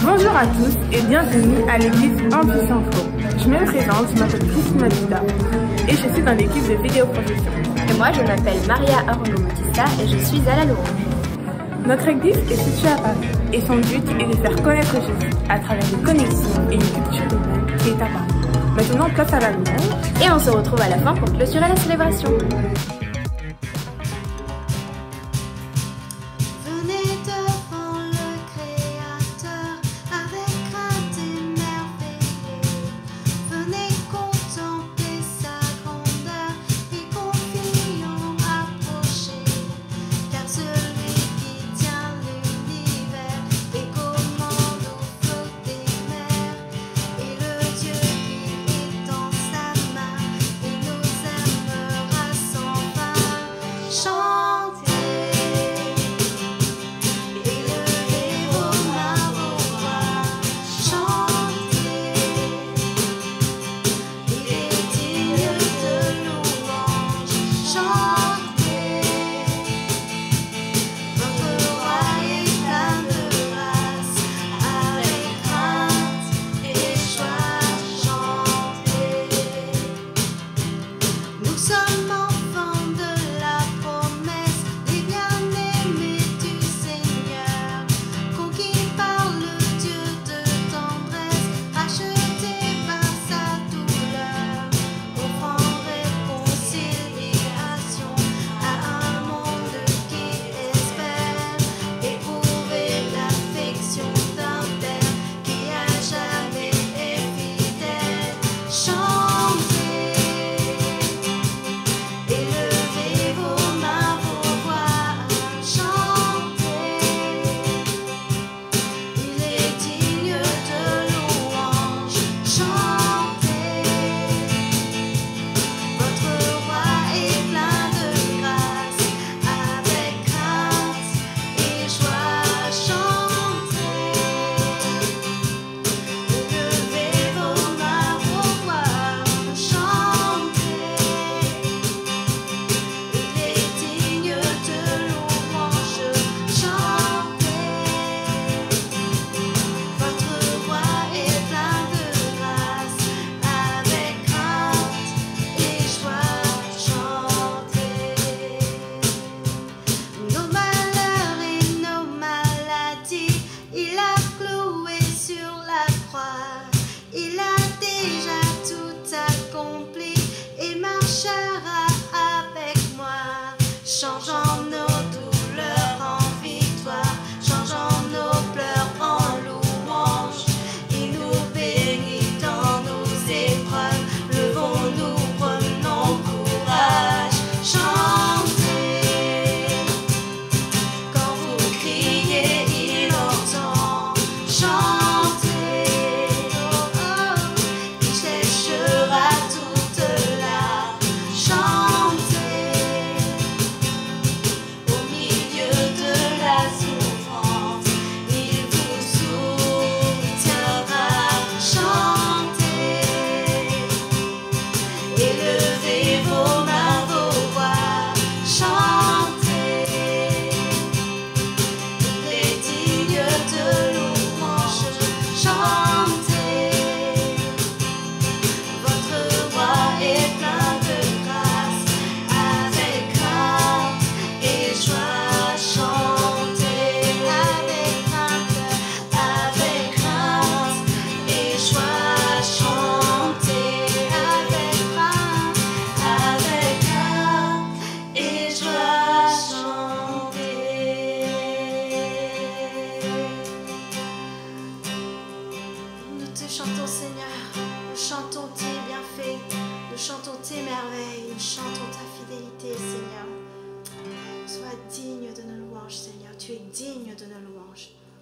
Bonjour à tous et bienvenue à l'église Antus Info. Je me présente, je m'appelle Christine Malita et je suis dans l'équipe de vidéoprojection. Et moi je m'appelle Maria Arnaud-Bautista et je suis à la louange. Notre église est située à Paris et son but est de faire connaître Jésus à travers une connexion et une culture humaine qui est à Paris. Maintenant, place à la louange. Et on se retrouve à la fin pour clôturer la célébration.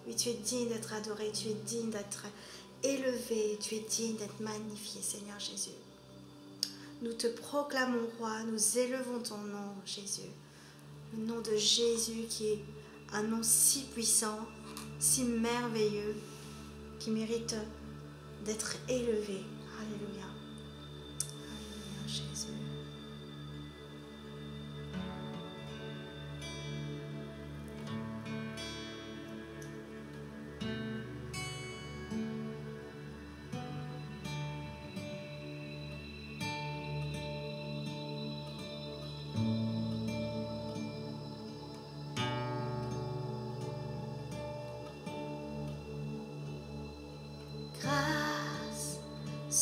Oui, tu es digne d'être adoré, tu es digne d'être élevé, tu es digne d'être magnifié, Seigneur Jésus. Nous te proclamons roi, nous élevons ton nom, Jésus. Le nom de Jésus qui est un nom si puissant, si merveilleux, qui mérite d'être élevé. Alléluia. Alléluia, Jésus.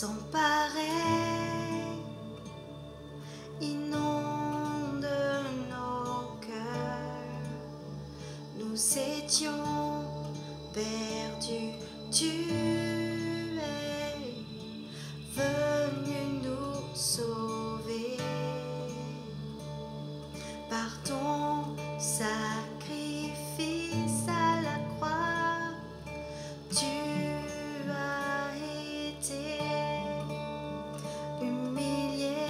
sans pareil, inonde nos cœurs. Nous étions perdus, tu es venu nous sauver par ton sacrifice à la croix. Tu as été humilié,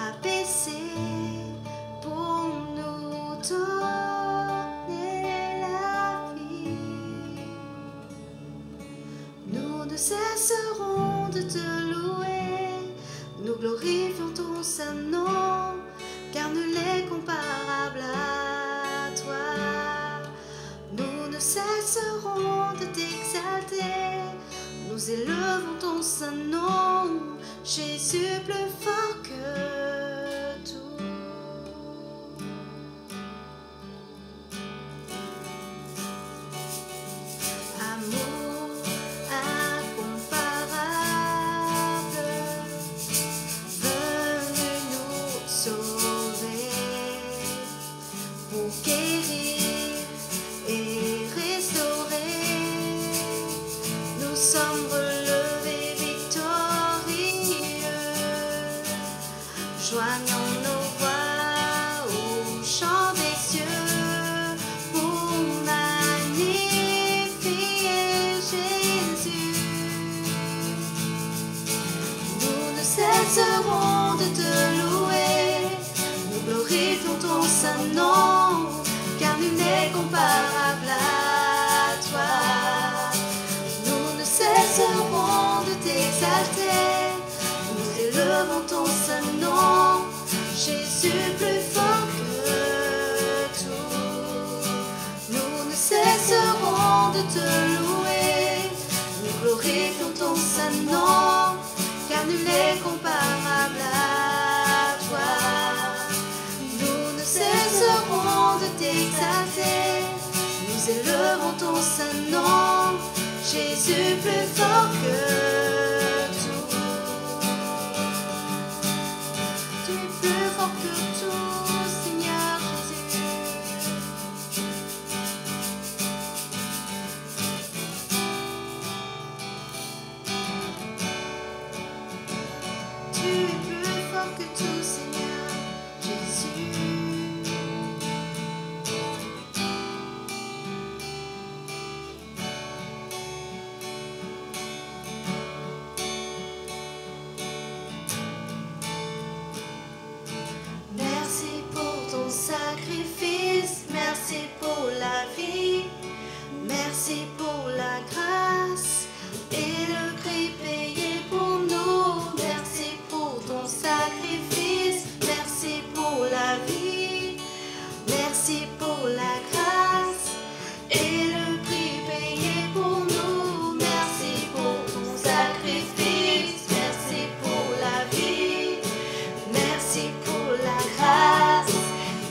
abaissé pour nous donner la vie. Nous ne cesserons de te louer, nous glorifions ton saint nom, car nul n'est comparable à toi. Nous ne cesserons de t'exalter, nous élevons ton saint nom, Jésus plus fort que tout. Amour incomparable, venu nous sauver pour guérir et restaurer. Nous sommes relevés victorieux, joignant nos voix au chant des cieux pour magnifier Jésus. Nous ne cesserons de te louer, nous glorifions ton saint nom, car nul n'est comparable à toi. Nous ne cesserons de t'exalter, nous élevons ton saint nom, Jésus plus fort que tout. Nous ne cesserons de te louer, nous glorifions ton saint nom, car nul n'est comparable à toi. Nous ne cesserons de t'exalter, nous élevons ton saint nom, Jésus plus fort que tout. Tu es plus fort que tout, Seigneur Jésus. Tu es plus fort que tout, Seigneur Jésus. Merci pour ton sacrifice, merci pour la vie, merci pour la grâce et le prix payé pour nous. Merci pour ton sacrifice, merci pour la vie, merci pour la grâce et le prix payé pour nous. Merci pour ton sacrifice, merci pour la vie, merci pour la grâce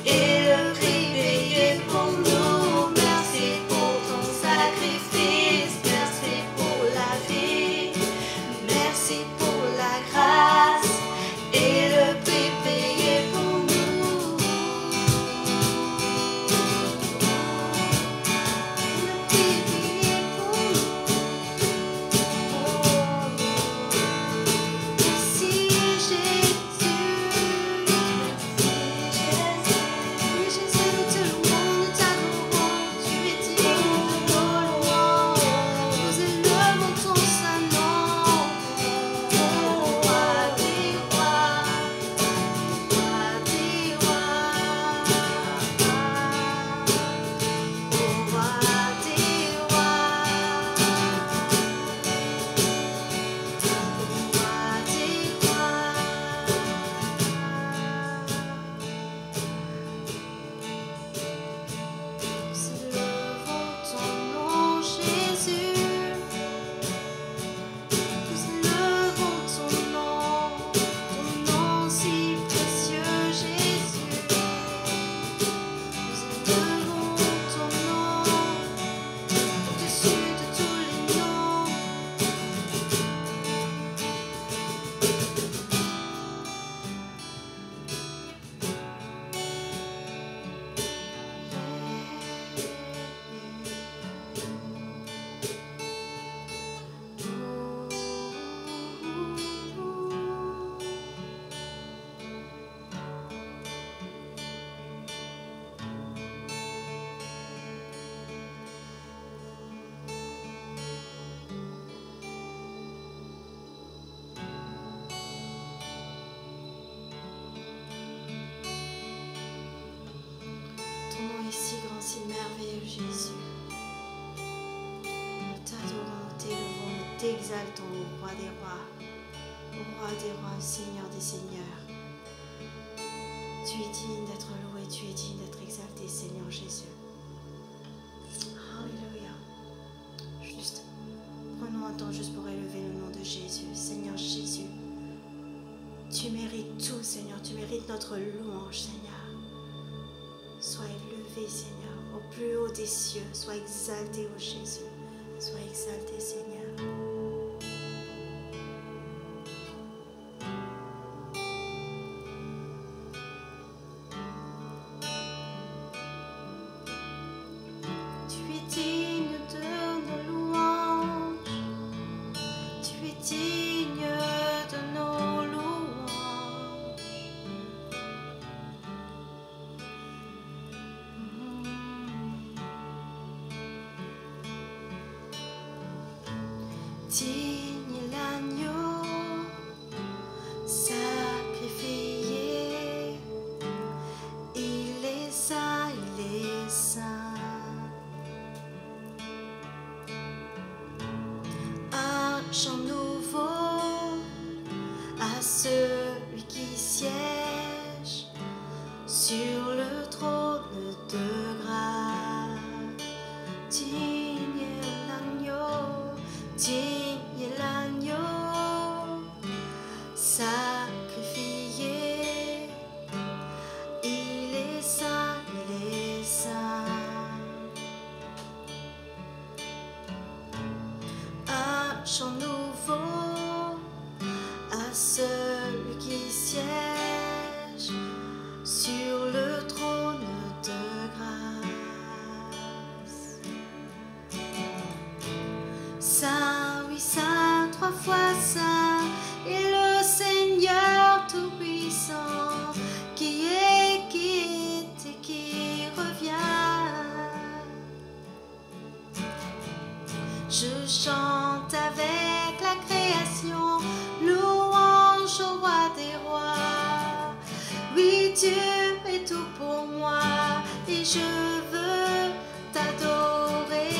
et le prix payé pour nous. Merci pour ton sacrifice, merci pour la vie, merci pour la grâce et le prix payé pour nous. t'exaltons, ô roi des rois, Seigneur des seigneurs. Tu es digne d'être loué, tu es digne d'être exalté, Seigneur Jésus. Alléluia. Juste, prenons un temps juste pour élever le nom de Jésus. Seigneur Jésus, tu mérites tout, Seigneur. Tu mérites notre louange, Seigneur. Sois élevé, Seigneur, au plus haut des cieux. Sois exalté, ô Jésus. Sois exalté, Seigneur. Digne est l'agneau sacrifié, il est saint, il est saint. Un chant nouveau à celui qui siège sur le trône de grâce. Digne est l'agneau, digne est l'agneau sacrifié, il est saint, il est saint. Un chant nouveau à celui qui siège sur le trône de grâce. Saint, oui, saint, trois fois saint, et le Seigneur tout-puissant, qui est et qui revient. Je chante avec la création, louange au roi des rois. Oui, Dieu est tout pour moi, et je veux t'adorer.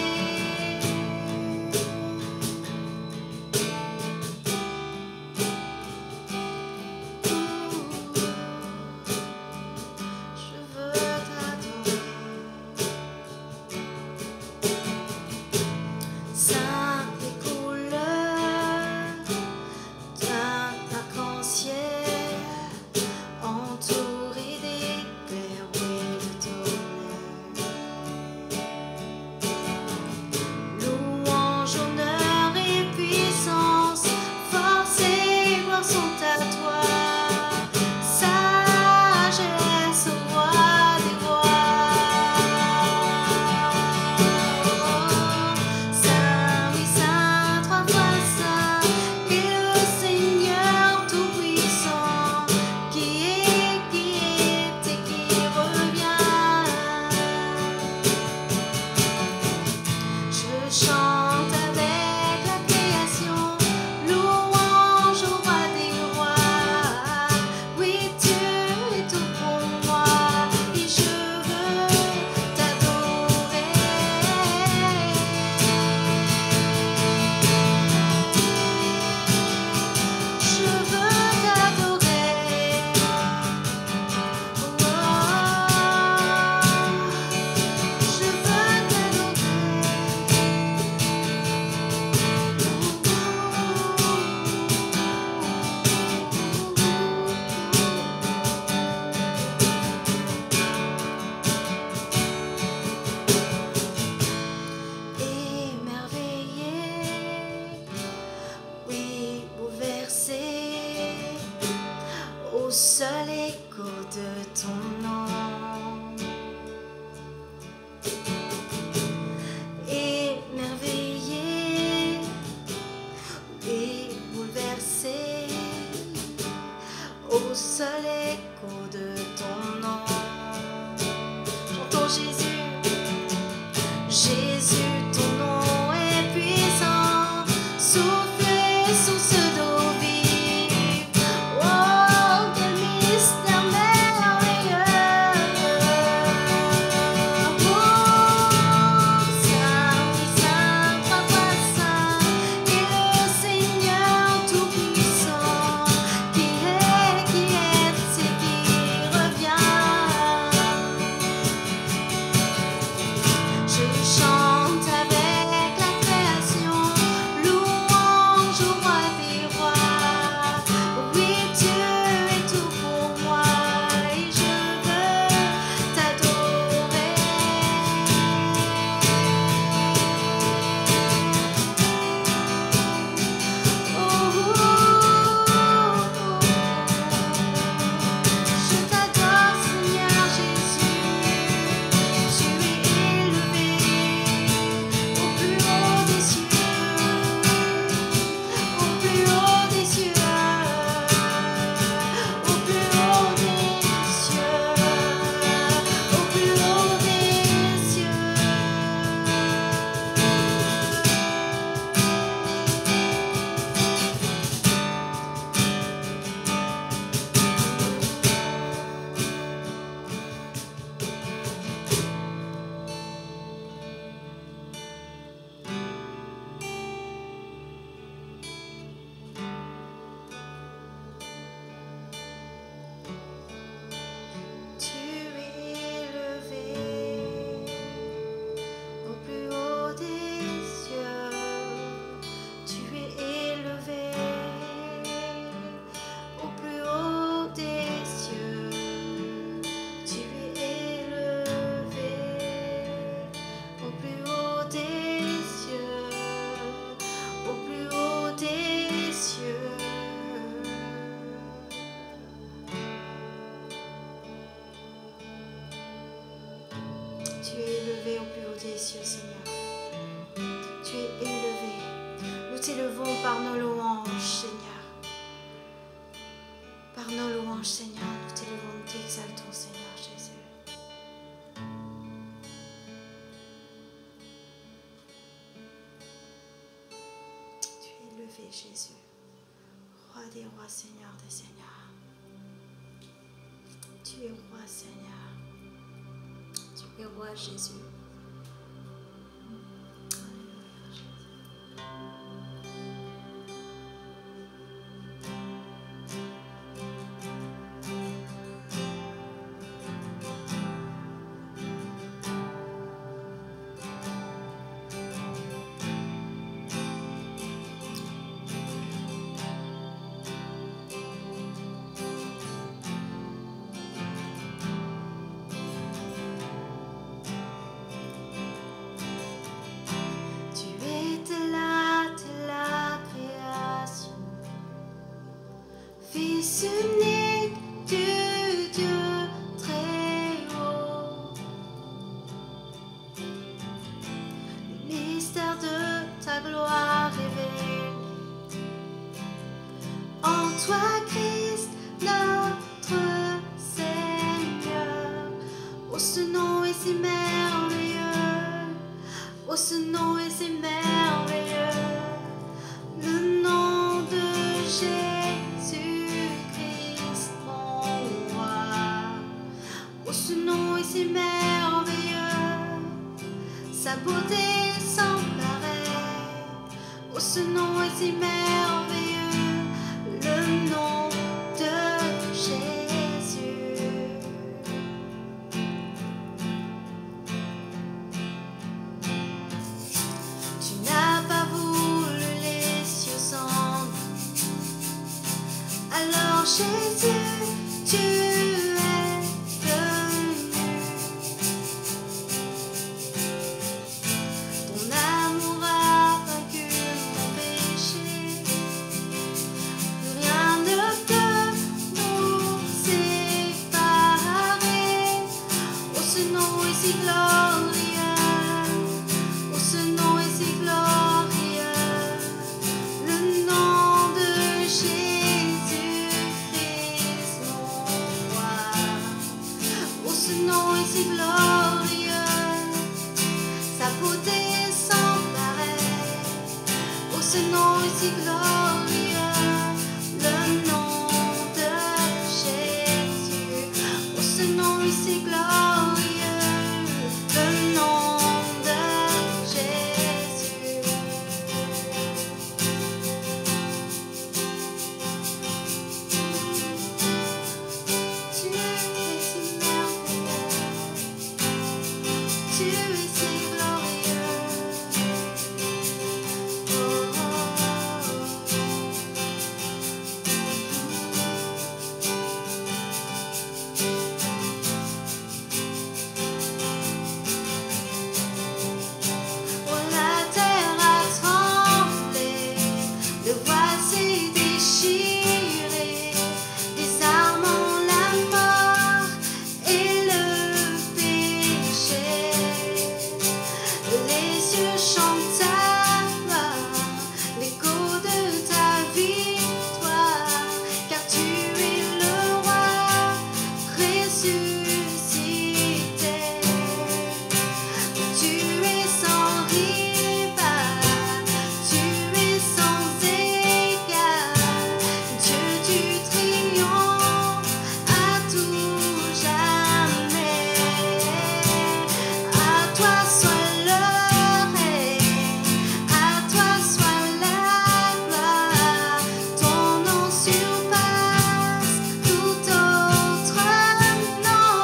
Seul écho de ton nom, émerveillé et bouleversé, au seul écho de ton nom. Chantons Jésus, Jésus, ton nom est puissant, soufflez sous ce dos vive. Oh, quel mystère merveilleux. Oh, saint, oui, saint, trois fois saint, et le Tu es élevé au plus haut des cieux, Seigneur. Tu es élevé. Nous t'élevons par nos louanges, Seigneur. Par nos louanges, Seigneur, nous t'élevons, nous t'exaltons, Seigneur Jésus. Tu es élevé, Jésus. Roi des rois, Seigneur des seigneurs. Tu es roi, Seigneur. Tu es roi, Jésus. Fils unique du Dieu très haut, le mystère de ta gloire révélé. En toi, Christ, notre Seigneur. Oh, ce nom est si merveilleux. Oh, ce nom est si merveilleux. Le nom de Jésus-Christ, mon roi. Oh, ce nom est si merveilleux. Sa beauté sans pareil. Oh, ce nom est si merveilleux. Le nom de Jésus. Tu n'as pas voulu les cieux sans nous. Alors Jésus, tu es venu. Ton amour a vaincu mon péché. Plus rien ne peut nous séparer. Oh, ce nom est si glorieux. Oh, ce nom est si glorieux. Le nom de Jésus-Christ, mon roi. Oh, ce nom est si glorieux. Sa beauté sans pareil. Oh, ce nom est si glorieux. Le nom de Jésus. Oh, ce nom est si glorieux. Le nom de Jésus. Tu es si merveilleux. Tu es si glorieux. Oh, oh, oh, la terre a tremblé, le voile s'est déchiré, désarmant la mort et le péché. Les cieux chantent ta gloire, l'écho de ta victoire, car tu es le roi ressuscité. Tu es sans rival, tu es sans égal, Dieu du triomphe à tout jamais. À toi soit le règne, à toi soit la gloire, ton nom surpasse tout autre nom.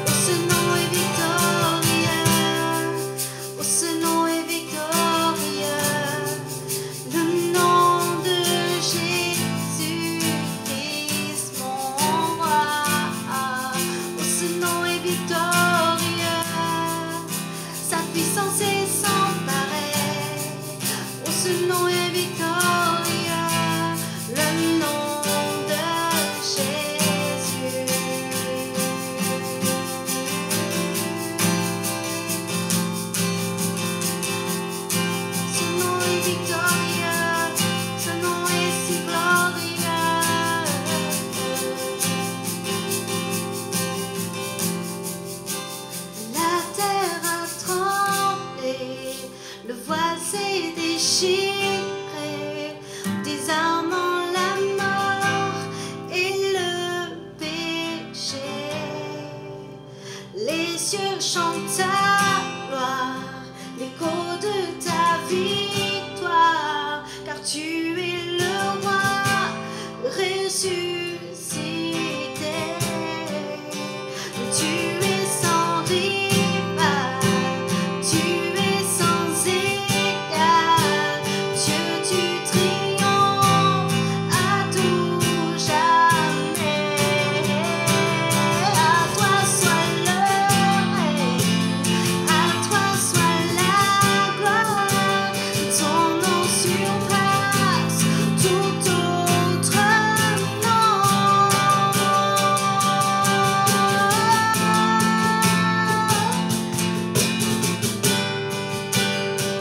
Oh, ce nom est victorieux, oh, ce nom est victorieux, le nom de Jésus-Christ, mon roi. Oh, ce nom est victorieux, sa puissance est sans pareil. Oh, ce nom est victorieux, le nom de Jésus. cieux chantent ta gloire, l'écho de ta victoire, car tu es le roi ressuscité. Tu es sans rival, tu es sans égal, Dieu du triomphe à tout jamais. À toi soit le règne, à toi soit la gloire, ton nom surpasse tout autre nom.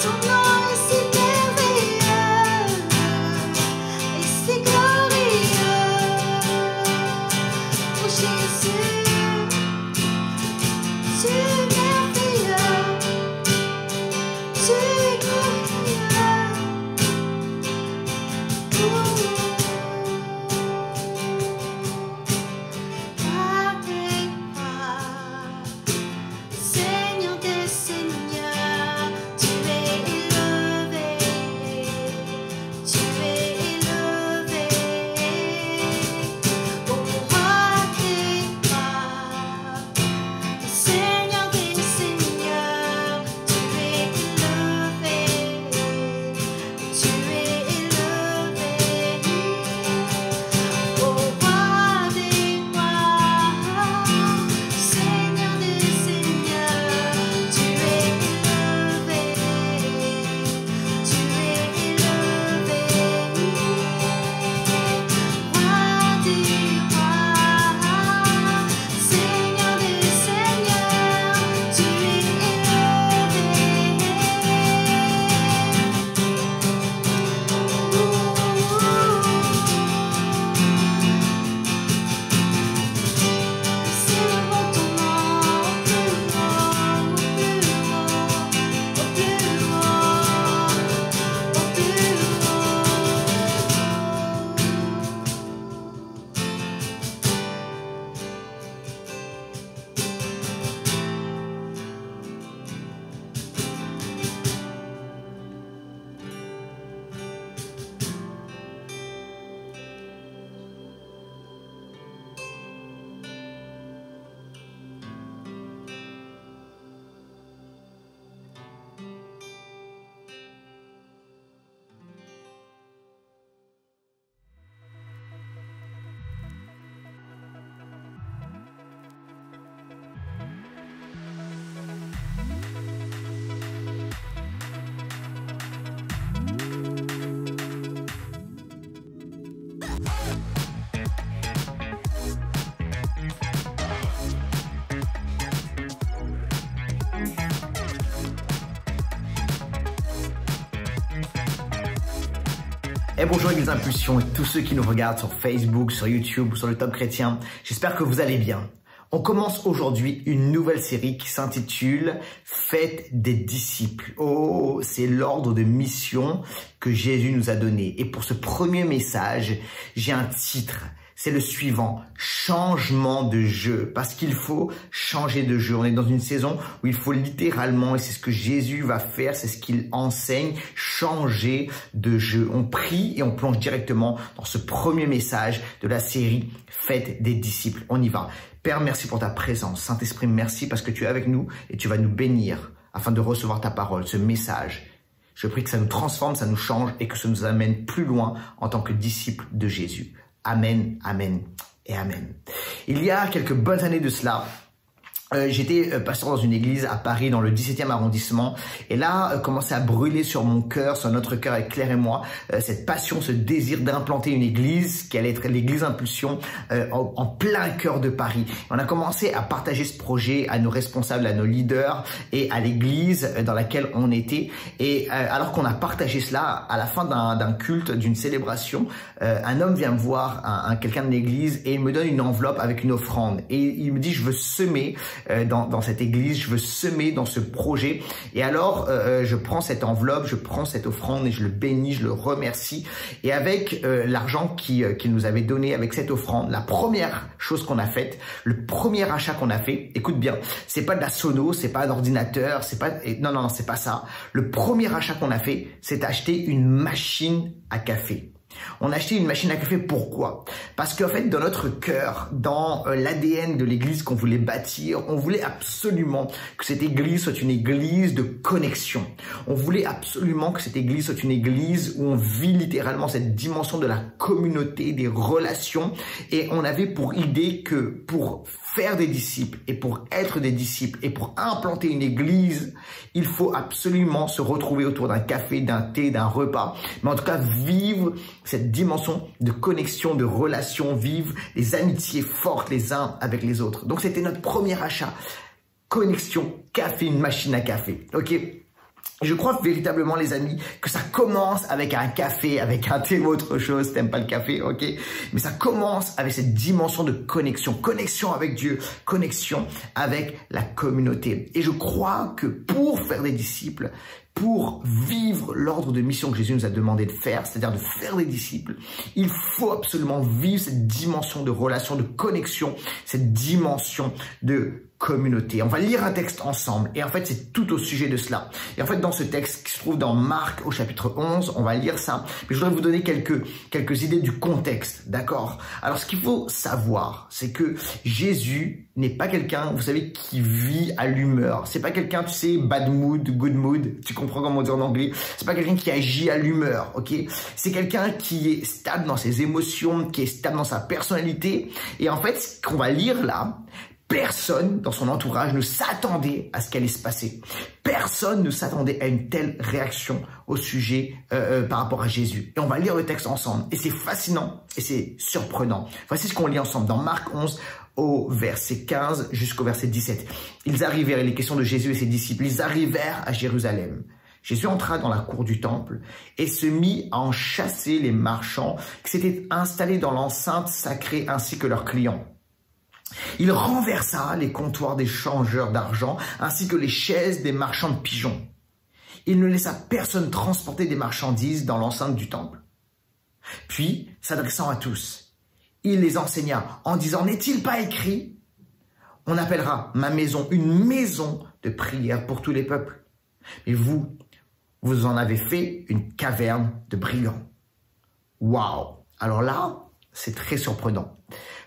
Ton nom est si merveilleux et si glorieux. Oh Jésus, tu es merveilleux, tu es glorieux. Par tes pas, Seigneur des seigneurs, tu es élevé, tu es élevé. Au roi des rois, Seigneur des seigneurs, tu es élevé, tu es élevé. Au roi des rois, Seigneur des seigneurs, tu es élevé, tu es élevé. Roi des rois, Seigneur des seigneurs, tu es célèbre ton nom au plus haut, au plus haut, au plus haut, au plus Et bonjour Église Impulsion et tous ceux qui nous regardent sur Facebook, sur YouTube ou sur le Top Chrétien. J'espère que vous allez bien. On commence aujourd'hui une nouvelle série qui s'intitule Faites des disciples. Oh, c'est l'ordre de mission que Jésus nous a donné. Et pour ce premier message, j'ai un titre. C'est le suivant, changement de jeu, parce qu'il faut changer de jeu. On est dans une saison où il faut littéralement, et c'est ce que Jésus va faire, c'est ce qu'il enseigne, changer de jeu. On prie et on plonge directement dans ce premier message de la série Faites des disciples. On y va. Père, merci pour ta présence. Saint-Esprit, merci parce que tu es avec nous et tu vas nous bénir afin de recevoir ta parole, ce message. Je prie que ça nous transforme, ça nous change et que ça nous amène plus loin en tant que disciples de Jésus. Amen, amen et amen. Il y a quelques bonnes années de cela, j'étais pasteur dans une église à Paris, dans le 17e arrondissement. Et là, commençait à brûler sur mon cœur, sur notre cœur avec Claire et moi, cette passion, ce désir d'implanter une église qui allait être l'église Impulsion en plein cœur de Paris. On a commencé à partager ce projet à nos responsables, à nos leaders et à l'église dans laquelle on était. Et alors qu'on a partagé cela, à la fin d'un culte, d'une célébration, un homme vient me voir, quelqu'un de l'église, et il me donne une enveloppe avec une offrande. Et il me dit, je veux semer dans cette église, je veux semer dans ce projet. Et alors, je prends cette enveloppe, je prends cette offrande et je le bénis, je le remercie. Et avec l'argent qu'il nous avait donné, avec cette offrande, la première chose qu'on a faite, le premier achat qu'on a fait, écoute bien, c'est pas de la sono, c'est pas un ordinateur, c'est pas, non, c'est pas ça. Le premier achat qu'on a fait, c'est d'acheter une machine à café. On a acheté une machine à café, pourquoi? Parce qu'en fait, dans notre cœur, dans l'ADN de l'église qu'on voulait bâtir, on voulait absolument que cette église soit une église de connexion. On voulait absolument que cette église soit une église où on vit littéralement cette dimension de la communauté, des relations. Et on avait pour idée que pour faire des disciples et pour être des disciples et pour implanter une église, il faut absolument se retrouver autour d'un café, d'un thé, d'un repas. Mais en tout cas, vivre cette dimension de connexion, de relation, vivre des amitiés fortes les uns avec les autres. Donc, c'était notre premier achat. Connexion, café, une machine à café. Ok? Je crois véritablement, les amis, que ça commence avec un café, avec un thé ou autre chose. T'aimes pas le café, ok? Mais ça commence avec cette dimension de connexion. Connexion avec Dieu, connexion avec la communauté. Et je crois que pour faire des disciples, pour vivre l'ordre de mission que Jésus nous a demandé de faire, c'est-à-dire de faire des disciples, il faut absolument vivre cette dimension de relation, de connexion, cette dimension de communauté. On va lire un texte ensemble et en fait c'est tout au sujet de cela. Et en fait dans ce texte qui se trouve dans Marc au chapitre 11, on va lire ça. Mais je voudrais vous donner quelques idées du contexte, d'accord? Alors ce qu'il faut savoir, c'est que Jésus n'est pas quelqu'un, vous savez, qui vit à l'humeur. C'est pas quelqu'un, tu sais, bad mood, good mood. Tu comprends comment on dit en anglais? C'est pas quelqu'un qui agit à l'humeur, ok? C'est quelqu'un qui est stable dans ses émotions, qui est stable dans sa personnalité. Et en fait, ce qu'on va lire là, personne dans son entourage ne s'attendait à ce qu'allait se passer. Personne ne s'attendait à une telle réaction au sujet par rapport à Jésus. Et on va lire le texte ensemble. Et c'est fascinant et c'est surprenant. Voici ce qu'on lit ensemble dans Marc 11 au verset 15 jusqu'au verset 17. Ils arrivèrent, il est question de Jésus et ses disciples, ils arrivèrent à Jérusalem. Jésus entra dans la cour du temple et se mit à en chasser les marchands qui s'étaient installés dans l'enceinte sacrée ainsi que leurs clients. Il renversa les comptoirs des changeurs d'argent ainsi que les chaises des marchands de pigeons. Il ne laissa personne transporter des marchandises dans l'enceinte du temple. Puis, s'adressant à tous, il les enseigna en disant « N'est-il pas écrit ? On appellera ma maison une maison de prière pour tous les peuples. Mais vous, vous en avez fait une caverne de brigands. » Waouh! Alors là, c'est très surprenant.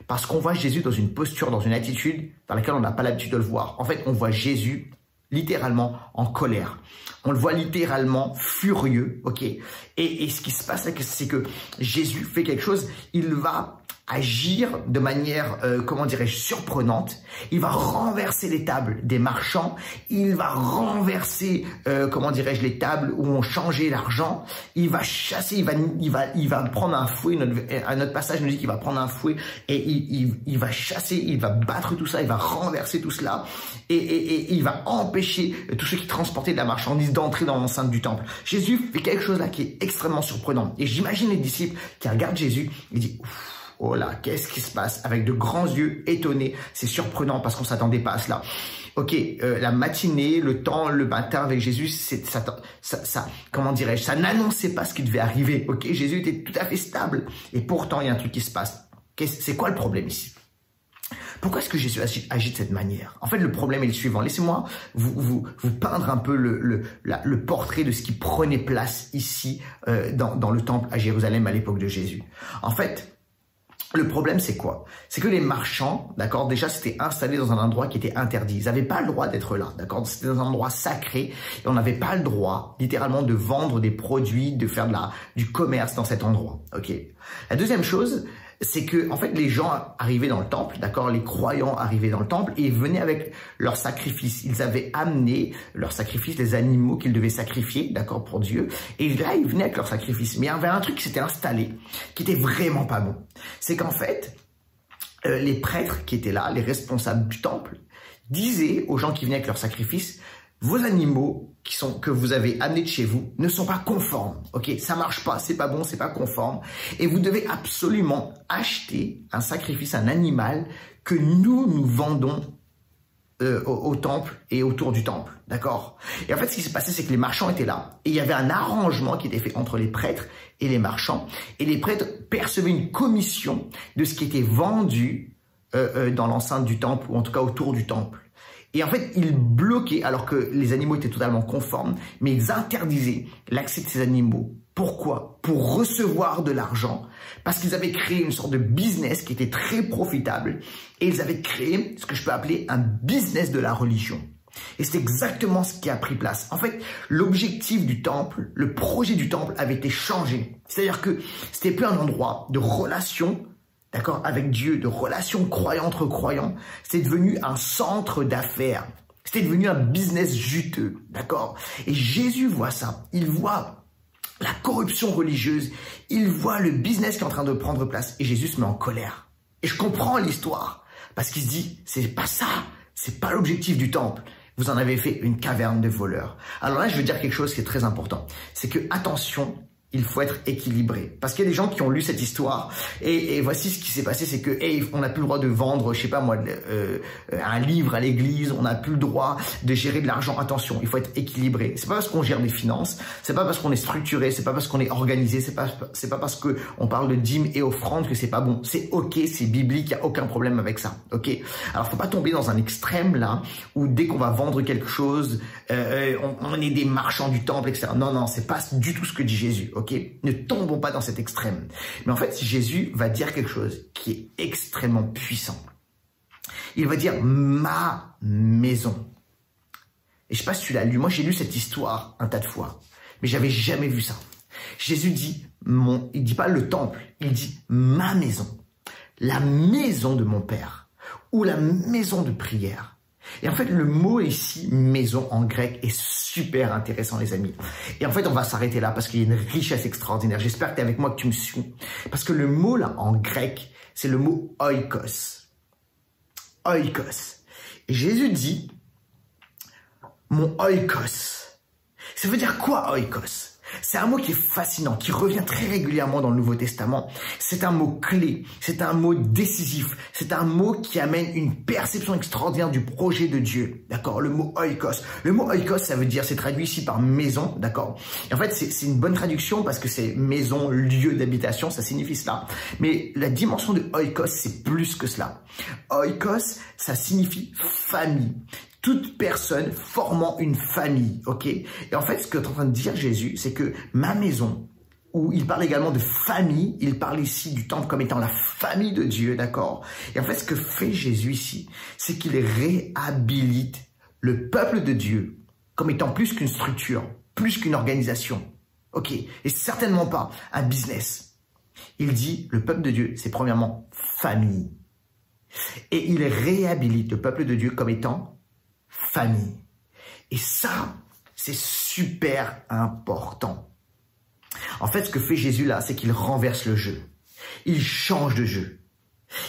Parce qu'on voit Jésus dans une posture, dans une attitude dans laquelle on n'a pas l'habitude de le voir. En fait, on voit Jésus littéralement en colère. On le voit littéralement furieux, ok? Et ce qui se passe là, c'est que Jésus fait quelque chose, il va agir de manière, comment dirais-je, surprenante. Il va renverser les tables des marchands. Il va renverser, comment dirais-je, les tables où on changeait l'argent. Il va chasser, il va prendre un fouet. Un autre passage nous dit qu'il va prendre un fouet et il va chasser, il va battre tout ça, il va renverser tout cela et il va empêcher tous ceux qui transportaient de la marchandise d'entrer dans l'enceinte du temple. Jésus fait quelque chose là qui est extrêmement surprenant. Et j'imagine les disciples qui regardent Jésus et disent ouf. Oh là, qu'est-ce qui se passe? Avec de grands yeux étonnés. C'est surprenant parce qu'on s'attendait pas à cela. Ok, la matinée, le temps, le matin avec Jésus, comment dirais-je, ça n'annonçait pas ce qui devait arriver. Ok, Jésus était tout à fait stable. Et pourtant, il y a un truc qui se passe. C'est quoi le problème ici? Pourquoi est-ce que Jésus agit de cette manière? En fait, le problème est le suivant. Laissez-moi vous peindre un peu le portrait de ce qui prenait place ici dans le temple à Jérusalem à l'époque de Jésus. En fait, le problème, c'est quoi? C'est que les marchands, d'accord, déjà, s'étaient installés dans un endroit qui était interdit. Ils n'avaient pas le droit d'être là, d'accord? C'était dans un endroit sacré et on n'avait pas le droit, littéralement, de vendre des produits, de faire du commerce dans cet endroit, ok? La deuxième chose, c'est que, en fait, les gens arrivaient dans le temple, d'accord? Les croyants arrivaient dans le temple et venaient avec leurs sacrifices. Ils avaient amené leurs sacrifices, les animaux qu'ils devaient sacrifier, d'accord, pour Dieu. Et là, ils venaient avec leurs sacrifices. Mais il y avait un truc qui s'était installé, qui était vraiment pas bon. C'est qu'en fait, les prêtres qui étaient là, les responsables du temple, disaient aux gens qui venaient avec leurs sacrifices, vos animaux que vous avez amenés de chez vous ne sont pas conformes. Ok, ça marche pas, c'est pas bon, c'est pas conforme. Et vous devez absolument acheter un sacrifice, un animal que nous vendons au temple et autour du temple, d'accord? Et en fait, ce qui s'est passé, c'est que les marchands étaient là. Et il y avait un arrangement qui était fait entre les prêtres et les marchands. Et les prêtres percevaient une commission de ce qui était vendu dans l'enceinte du temple, ou en tout cas autour du temple. Et en fait, ils bloquaient, alors que les animaux étaient totalement conformes, mais ils interdisaient l'accès de ces animaux. Pourquoi? Pour recevoir de l'argent, parce qu'ils avaient créé une sorte de business qui était très profitable, et ils avaient créé ce que je peux appeler un business de la religion. Et c'est exactement ce qui a pris place. En fait, l'objectif du temple, le projet du temple avait été changé. C'est-à-dire que c'était plus un endroit de relation, d'accord, avec Dieu, de relation croyant entre croyants. C'était devenu un centre d'affaires. C'était devenu un business juteux, d'accord? Et Jésus voit ça. Il voit la corruption religieuse, il voit le business qui est en train de prendre place et Jésus se met en colère. Et je comprends l'histoire parce qu'il se dit, c'est pas ça, c'est pas l'objectif du temple. Vous en avez fait une caverne de voleurs. Alors là, je veux dire quelque chose qui est très important. C'est que, attention, il faut être équilibré. Parce qu'il y a des gens qui ont lu cette histoire et voici ce qui s'est passé, c'est que hey, on n'a plus le droit de vendre, je sais pas moi, un livre à l'église, on n'a plus le droit de gérer de l'argent. Attention, il faut être équilibré. C'est pas parce qu'on gère des finances, c'est pas parce qu'on est structuré, c'est pas parce qu'on est organisé, c'est pas parce que on parle de dîmes et offrandes que c'est pas bon. C'est ok, c'est biblique, il y a aucun problème avec ça. Ok. Alors faut pas tomber dans un extrême là où dès qu'on va vendre quelque chose, on est des marchands du temple, etc. Non, non, c'est pas du tout ce que dit Jésus. Ok, ne tombons pas dans cet extrême. Mais en fait, Jésus va dire quelque chose qui est extrêmement puissant. Il va dire « ma maison ». Et je sais pas si tu l'as lu. Moi, j'ai lu cette histoire un tas de fois. Mais j'avais jamais vu ça. Jésus dit, il dit pas le temple, il dit « ma maison ». La maison de mon Père. Ou la maison de prière. Et en fait, le mot ici, maison en grec, est super intéressant, les amis. Et en fait, on va s'arrêter là parce qu'il y a une richesse extraordinaire. J'espère que tu es avec moi, que tu me suis. Parce que le mot là, en grec, c'est le mot oikos. Oikos. Et Jésus dit, mon oikos. Ça veut dire quoi, oikos? C'est un mot qui est fascinant, qui revient très régulièrement dans le Nouveau Testament. C'est un mot clé, c'est un mot décisif, c'est un mot qui amène une perception extraordinaire du projet de Dieu. D'accord? Le mot oikos. Le mot oikos, ça veut dire, c'est traduit ici par maison, d'accord? Et en fait, c'est une bonne traduction parce que c'est maison, lieu d'habitation, ça signifie cela. Mais la dimension de oikos, c'est plus que cela. Oikos, ça signifie famille. Toute personne formant une famille, ok? Et en fait, ce que est en train de dire Jésus, c'est que ma maison, où il parle également de famille, il parle ici du temple comme étant la famille de Dieu, d'accord? Et en fait, ce que fait Jésus ici, c'est qu'il réhabilite le peuple de Dieu comme étant plus qu'une structure, plus qu'une organisation, ok? Et certainement pas un business. Il dit, le peuple de Dieu, c'est premièrement famille. Et il réhabilite le peuple de Dieu comme étant famille. Et ça, c'est super important. En fait, ce que fait Jésus là, c'est qu'il renverse le jeu. Il change de jeu.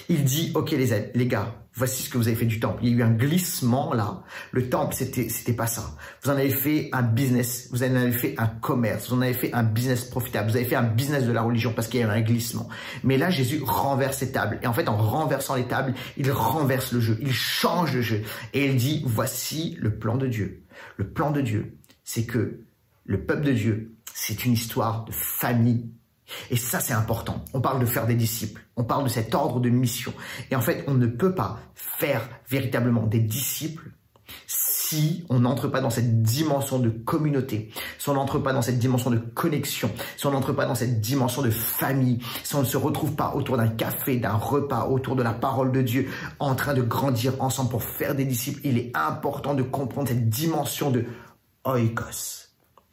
Il dit, ok les gars, voici ce que vous avez fait du temple. Il y a eu un glissement là. Le temple, c'était pas ça. Vous en avez fait un business, vous en avez fait un commerce, vous en avez fait un business profitable, vous avez fait un business de la religion parce qu'il y a eu un glissement. Mais là, Jésus renverse les tables. Et en fait, en renversant les tables, il renverse le jeu, il change le jeu. Et il dit, voici le plan de Dieu. Le plan de Dieu, c'est que le peuple de Dieu, c'est une histoire de famille. Et ça, c'est important. On parle de faire des disciples. On parle de cet ordre de mission. Et en fait, on ne peut pas faire véritablement des disciples si on n'entre pas dans cette dimension de communauté, si on n'entre pas dans cette dimension de connexion, si on n'entre pas dans cette dimension de famille, si on ne se retrouve pas autour d'un café, d'un repas, autour de la parole de Dieu, en train de grandir ensemble pour faire des disciples. Il est important de comprendre cette dimension de oikos.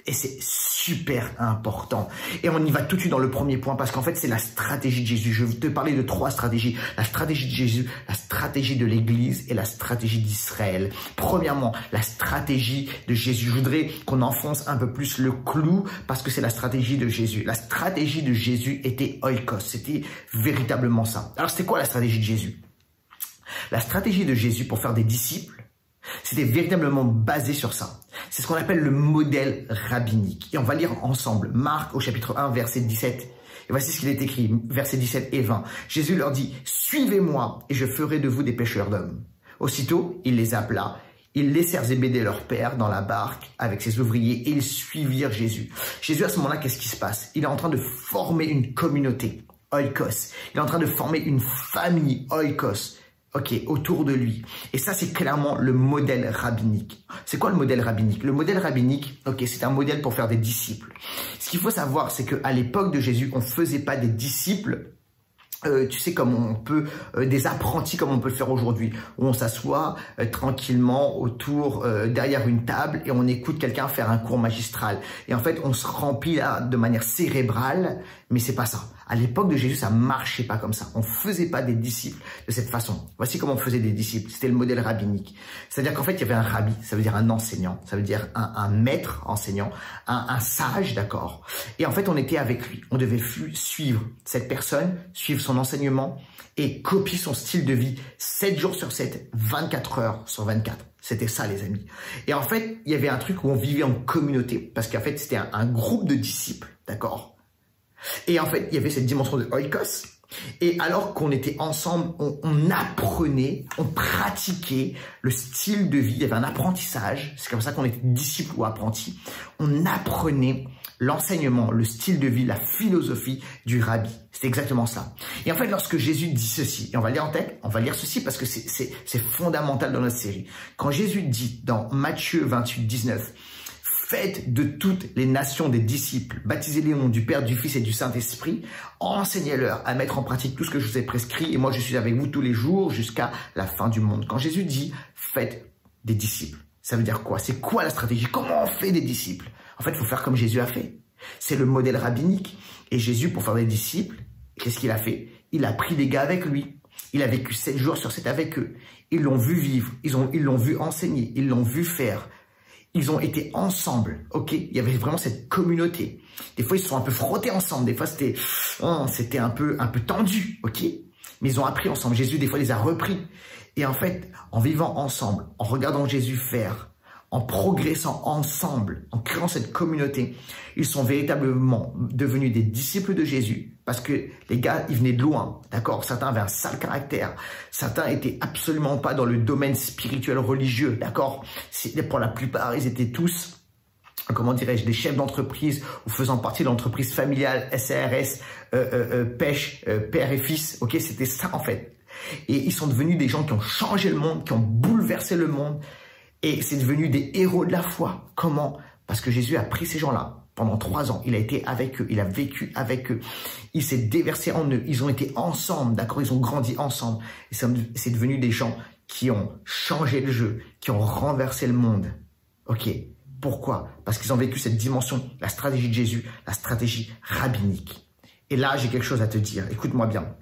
Et c'est super important. Et on y va tout de suite dans le premier point parce qu'en fait, c'est la stratégie de Jésus. Je vais te parler de 3 stratégies. La stratégie de Jésus, la stratégie de l'Église et la stratégie d'Israël. Premièrement, la stratégie de Jésus. Je voudrais qu'on enfonce un peu plus le clou parce que c'est la stratégie de Jésus. La stratégie de Jésus était oikos. C'était véritablement ça. Alors, c'était quoi la stratégie de Jésus? La stratégie de Jésus pour faire des disciples, c'était véritablement basé sur ça. C'est ce qu'on appelle le modèle rabbinique. Et on va lire ensemble Marc au chapitre 1, verset 17. Et voici ce qu'il est écrit, versets 17 et 20. Jésus leur dit, « Suivez-moi et je ferai de vous des pêcheurs d'hommes. » Aussitôt, il les appela. Ils laissèrent Zébédée leur père dans la barque avec ses ouvriers et ils suivirent Jésus. Jésus, à ce moment-là, qu'est-ce qui se passe? Il est en train de former une communauté, oikos. Il est en train de former une famille, oikos, autour de lui. Et ça, c'est clairement le modèle rabbinique. C'est quoi le modèle rabbinique? Le modèle rabbinique, c'est un modèle pour faire des disciples. Ce qu'il faut savoir, c'est qu'à l'époque de Jésus, on ne faisait pas des disciples tu sais, comme on peut, des apprentis comme on peut le faire aujourd'hui, où on s'assoit tranquillement autour, derrière une table et on écoute quelqu'un faire un cours magistral. Et en fait, on se remplit là de manière cérébrale, mais c'est pas ça. À l'époque de Jésus, ça marchait pas comme ça. On faisait pas des disciples de cette façon. Voici comment on faisait des disciples. C'était le modèle rabbinique. C'est-à-dire qu'en fait, il y avait un rabbi, ça veut dire un enseignant, ça veut dire un maître enseignant, un sage, d'accord. Et en fait, on était avec lui. On devait suivre cette personne, suivre son enseignement et copier son style de vie 7 jours sur 7, 24 heures sur 24. C'était ça, les amis. Et en fait, il y avait un truc où on vivait en communauté parce qu'en fait, c'était un groupe de disciples, d'accord. Et en fait, il y avait cette dimension de oikos. Et alors qu'on était ensemble, on apprenait, on pratiquait le style de vie. Il y avait un apprentissage. C'est comme ça qu'on était disciples ou apprentis. On apprenait l'enseignement, le style de vie, la philosophie du rabbi. C'est exactement ça. Et en fait, lorsque Jésus dit ceci, et on va lire en tête, on va lire ceci parce que c'est fondamental dans notre série. Quand Jésus dit dans Matthieu 28, 19, faites de toutes les nations des disciples, baptisez-les au nom du Père, du Fils et du Saint-Esprit, enseignez-leur à mettre en pratique tout ce que je vous ai prescrit et moi je suis avec vous tous les jours jusqu'à la fin du monde. Quand Jésus dit faites des disciples, ça veut dire quoi? C'est quoi la stratégie? Comment on fait des disciples? En fait, il faut faire comme Jésus a fait. C'est le modèle rabbinique. Et Jésus, pour faire des disciples, qu'est-ce qu'il a fait? Il a pris des gars avec lui. Il a vécu 7 jours sur 7 avec eux. Ils l'ont vu vivre, ils l'ont vu enseigner, ils l'ont vu faire. Ils ont été ensemble, Il y avait vraiment cette communauté. Des fois, ils se sont un peu frottés ensemble. Des fois, c'était un peu tendu, Mais ils ont appris ensemble. Jésus, des fois, les a repris. Et en fait, en vivant ensemble, en regardant Jésus faire, en progressant ensemble, en créant cette communauté, ils sont véritablement devenus des disciples de Jésus. Parce que les gars, ils venaient de loin, d'accord? Certains avaient un sale caractère. Certains étaient absolument pas dans le domaine spirituel religieux, d'accord? Pour la plupart, ils étaient tous, comment dirais-je, des chefs d'entreprise ou faisant partie de l'entreprise familiale, SARS, pêche, père et fils, C'était ça, en fait. Et ils sont devenus des gens qui ont changé le monde, qui ont bouleversé le monde. Et c'est devenu des héros de la foi. Comment? Parce que Jésus a pris ces gens-là pendant 3 ans. Il a été avec eux, il a vécu avec eux. Il s'est déversé en eux. Ils ont été ensemble, d'accord? Ils ont grandi ensemble. Et c'est devenu des gens qui ont changé le jeu, qui ont renversé le monde. Pourquoi? Parce qu'ils ont vécu cette dimension, la stratégie de Jésus, la stratégie rabbinique. Et là, j'ai quelque chose à te dire. Écoute-moi bien.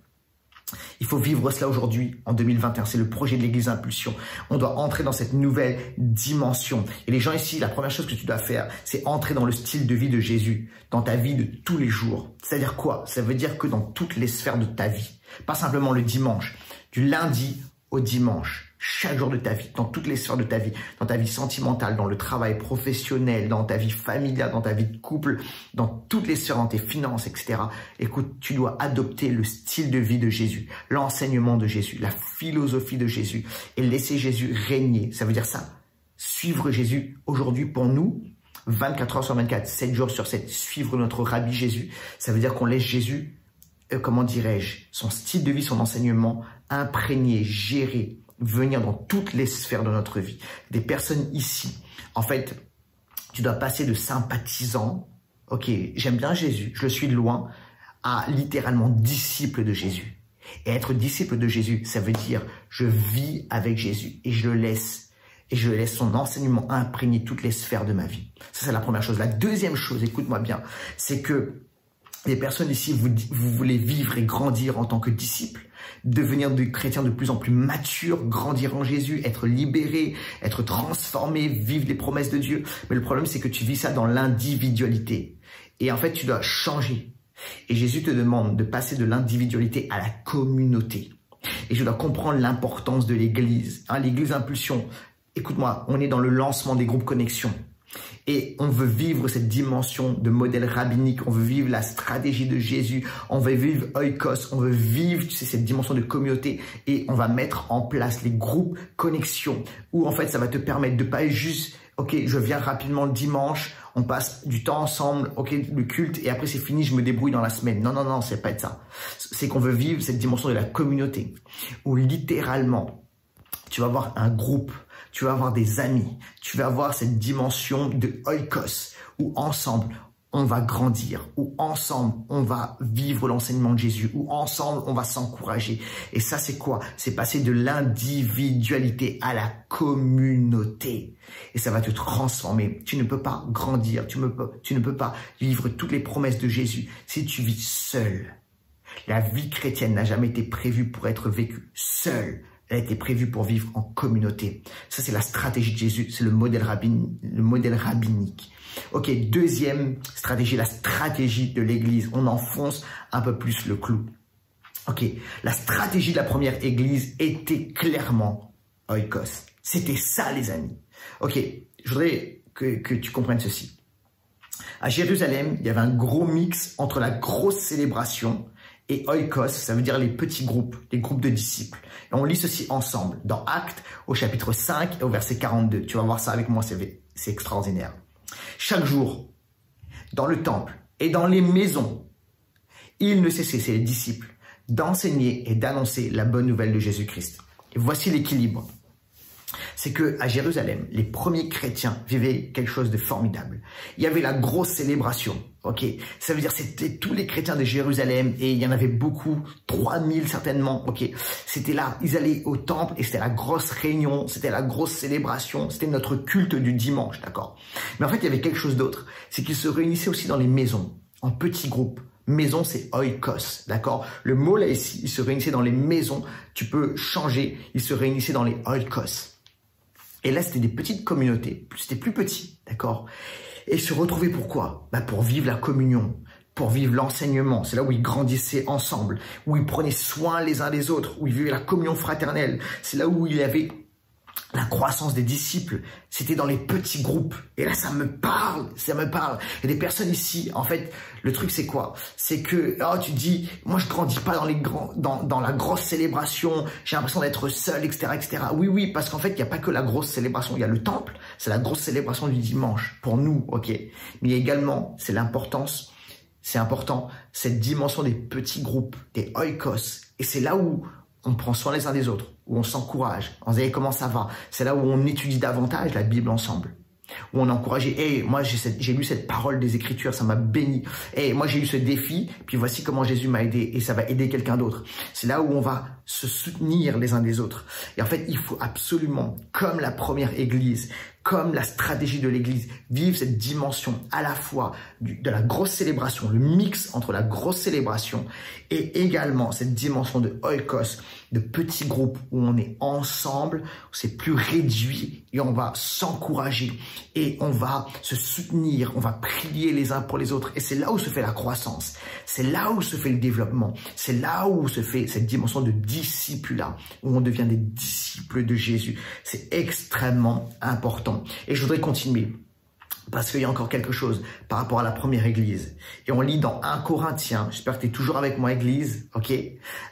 Il faut vivre cela aujourd'hui, en 2021. C'est le projet de l'Église Impulsion. On doit entrer dans cette nouvelle dimension. Et les gens ici, la première chose que tu dois faire, c'est entrer dans le style de vie de Jésus, dans ta vie de tous les jours. C'est-à-dire quoi? Ça veut dire que dans toutes les sphères de ta vie, pas simplement le dimanche, du lundi au dimanche, chaque jour de ta vie, dans toutes les sphères de ta vie, dans ta vie sentimentale, dans le travail professionnel, dans ta vie familiale, dans ta vie de couple, dans toutes les sphères, dans tes finances, etc. Écoute, tu dois adopter le style de vie de Jésus, l'enseignement de Jésus, la philosophie de Jésus et laisser Jésus régner. Ça veut dire ça. Suivre Jésus aujourd'hui pour nous, 24 heures sur 24, 7 jours sur 7, suivre notre rabbi Jésus. Ça veut dire qu'on laisse Jésus, comment dirais-je, son style de vie, son enseignement imprégner, gérer, venir dans toutes les sphères de notre vie. Des personnes ici, en fait, tu dois passer de sympathisant, j'aime bien Jésus, je le suis de loin, à littéralement disciple de Jésus. Et être disciple de Jésus, ça veut dire je vis avec Jésus et je le laisse son enseignement imprégner toutes les sphères de ma vie. Ça, c'est la première chose. La deuxième chose, écoute-moi bien, c'est que les personnes ici, vous voulez vivre et grandir en tant que disciple, devenir des chrétiens de plus en plus matures, grandir en Jésus, être libérés, être transformés, vivre les promesses de Dieu. Mais le problème, c'est que tu vis ça dans l'individualité. Et en fait, tu dois changer. Et Jésus te demande de passer de l'individualité à la communauté. Et je dois comprendre l'importance de l'Église. L'Église Impulsion, écoute-moi, on est dans le lancement des groupes Connexion. Et on veut vivre cette dimension de modèle rabbinique, on veut vivre la stratégie de Jésus, on veut vivre oikos, on veut vivre, tu sais, cette dimension de communauté, et on va mettre en place les groupes connexion, où en fait ça va te permettre de pas juste, ok, je viens rapidement le dimanche, on passe du temps ensemble, ok, le culte, et après c'est fini, je me débrouille dans la semaine. Non, non, non, c'est pas ça. C'est qu'on veut vivre cette dimension de la communauté, où littéralement, tu vas avoir un groupe, tu vas avoir des amis, tu vas avoir cette dimension de oikos, où ensemble, on va grandir, où ensemble, on va vivre l'enseignement de Jésus, où ensemble, on va s'encourager. Et ça, c'est quoi? C'est passer de l'individualité à la communauté. Et ça va te transformer. Tu ne peux pas grandir, tu ne peux pas vivre toutes les promesses de Jésus si tu vis seul. La vie chrétienne n'a jamais été prévue pour être vécue seule. Elle a été prévue pour vivre en communauté. Ça, c'est la stratégie de Jésus. C'est le modèle rabbinique. Ok, deuxième stratégie, la stratégie de l'Église. On enfonce un peu plus le clou. Ok, la stratégie de la première Église était clairement oikos. C'était ça, les amis. Ok, je voudrais que tu comprennes ceci. À Jérusalem, il y avait un gros mix entre la grosse célébration et oikos, ça veut dire les petits groupes, les groupes de disciples. Et on lit ceci ensemble dans Actes au chapitre 5 et au verset 42. Tu vas voir ça avec moi, c'est extraordinaire. Chaque jour, dans le temple et dans les maisons, ils ne cessaient, c'est les disciples, d'enseigner et d'annoncer la bonne nouvelle de Jésus-Christ. Et voici l'équilibre. C'est que à Jérusalem, les premiers chrétiens vivaient quelque chose de formidable. Il y avait la grosse célébration, ok? Ça veut dire c'était tous les chrétiens de Jérusalem et il y en avait beaucoup, 3000 certainement, ok? C'était là, ils allaient au temple et c'était la grosse réunion, c'était la grosse célébration, c'était notre culte du dimanche, d'accord? Mais en fait, il y avait quelque chose d'autre, c'est qu'ils se réunissaient aussi dans les maisons, en petits groupes. Maison, c'est oikos, d'accord? Le mot là ici, ils se réunissaient dans les maisons, tu peux changer, ils se réunissaient dans les oikos. Et là, c'était des petites communautés, c'était plus petit, d'accord? Et se retrouver pourquoi? Bah pour vivre la communion, pour vivre l'enseignement. C'est là où ils grandissaient ensemble, où ils prenaient soin les uns des autres, où ils vivaient la communion fraternelle. C'est là où il y avait la croissance des disciples, c'était dans les petits groupes. Et là, ça me parle, ça me parle. Il y a des personnes ici, en fait, le truc c'est quoi? C'est que, oh, tu dis, moi je grandis pas dans la grosse célébration, j'ai l'impression d'être seul, etc., etc. Oui, oui, parce qu'en fait, il n'y a pas que la grosse célébration, il y a le temple, c'est la grosse célébration du dimanche, pour nous, ok? Mais il y a également, c'est l'importance, c'est important, cette dimension des petits groupes, des oikos. Et c'est là où on prend soin les uns des autres, où on s'encourage, on se dit comment ça va. C'est là où on étudie davantage la Bible ensemble, où on est encouragé. Hey, moi j'ai lu cette parole des Écritures, ça m'a béni. Hey, moi j'ai eu ce défi, puis voici comment Jésus m'a aidé et ça va aider quelqu'un d'autre. C'est là où on va se soutenir les uns des autres. Et en fait, il faut absolument, comme la première Église, comme la stratégie de l'Église, vivre cette dimension à la fois de la grosse célébration, le mix entre la grosse célébration et également cette dimension de oikos, de petits groupes où on est ensemble, où c'est plus réduit et on va s'encourager et on va se soutenir, on va prier les uns pour les autres. Et c'est là où se fait la croissance, c'est là où se fait le développement, c'est là où se fait cette dimension de discipulat, où on devient des disciples de Jésus. C'est extrêmement important. Et je voudrais continuer, parce qu'il y a encore quelque chose par rapport à la première Église. Et on lit dans 1 Corinthiens, j'espère que tu es toujours avec moi Église, ok?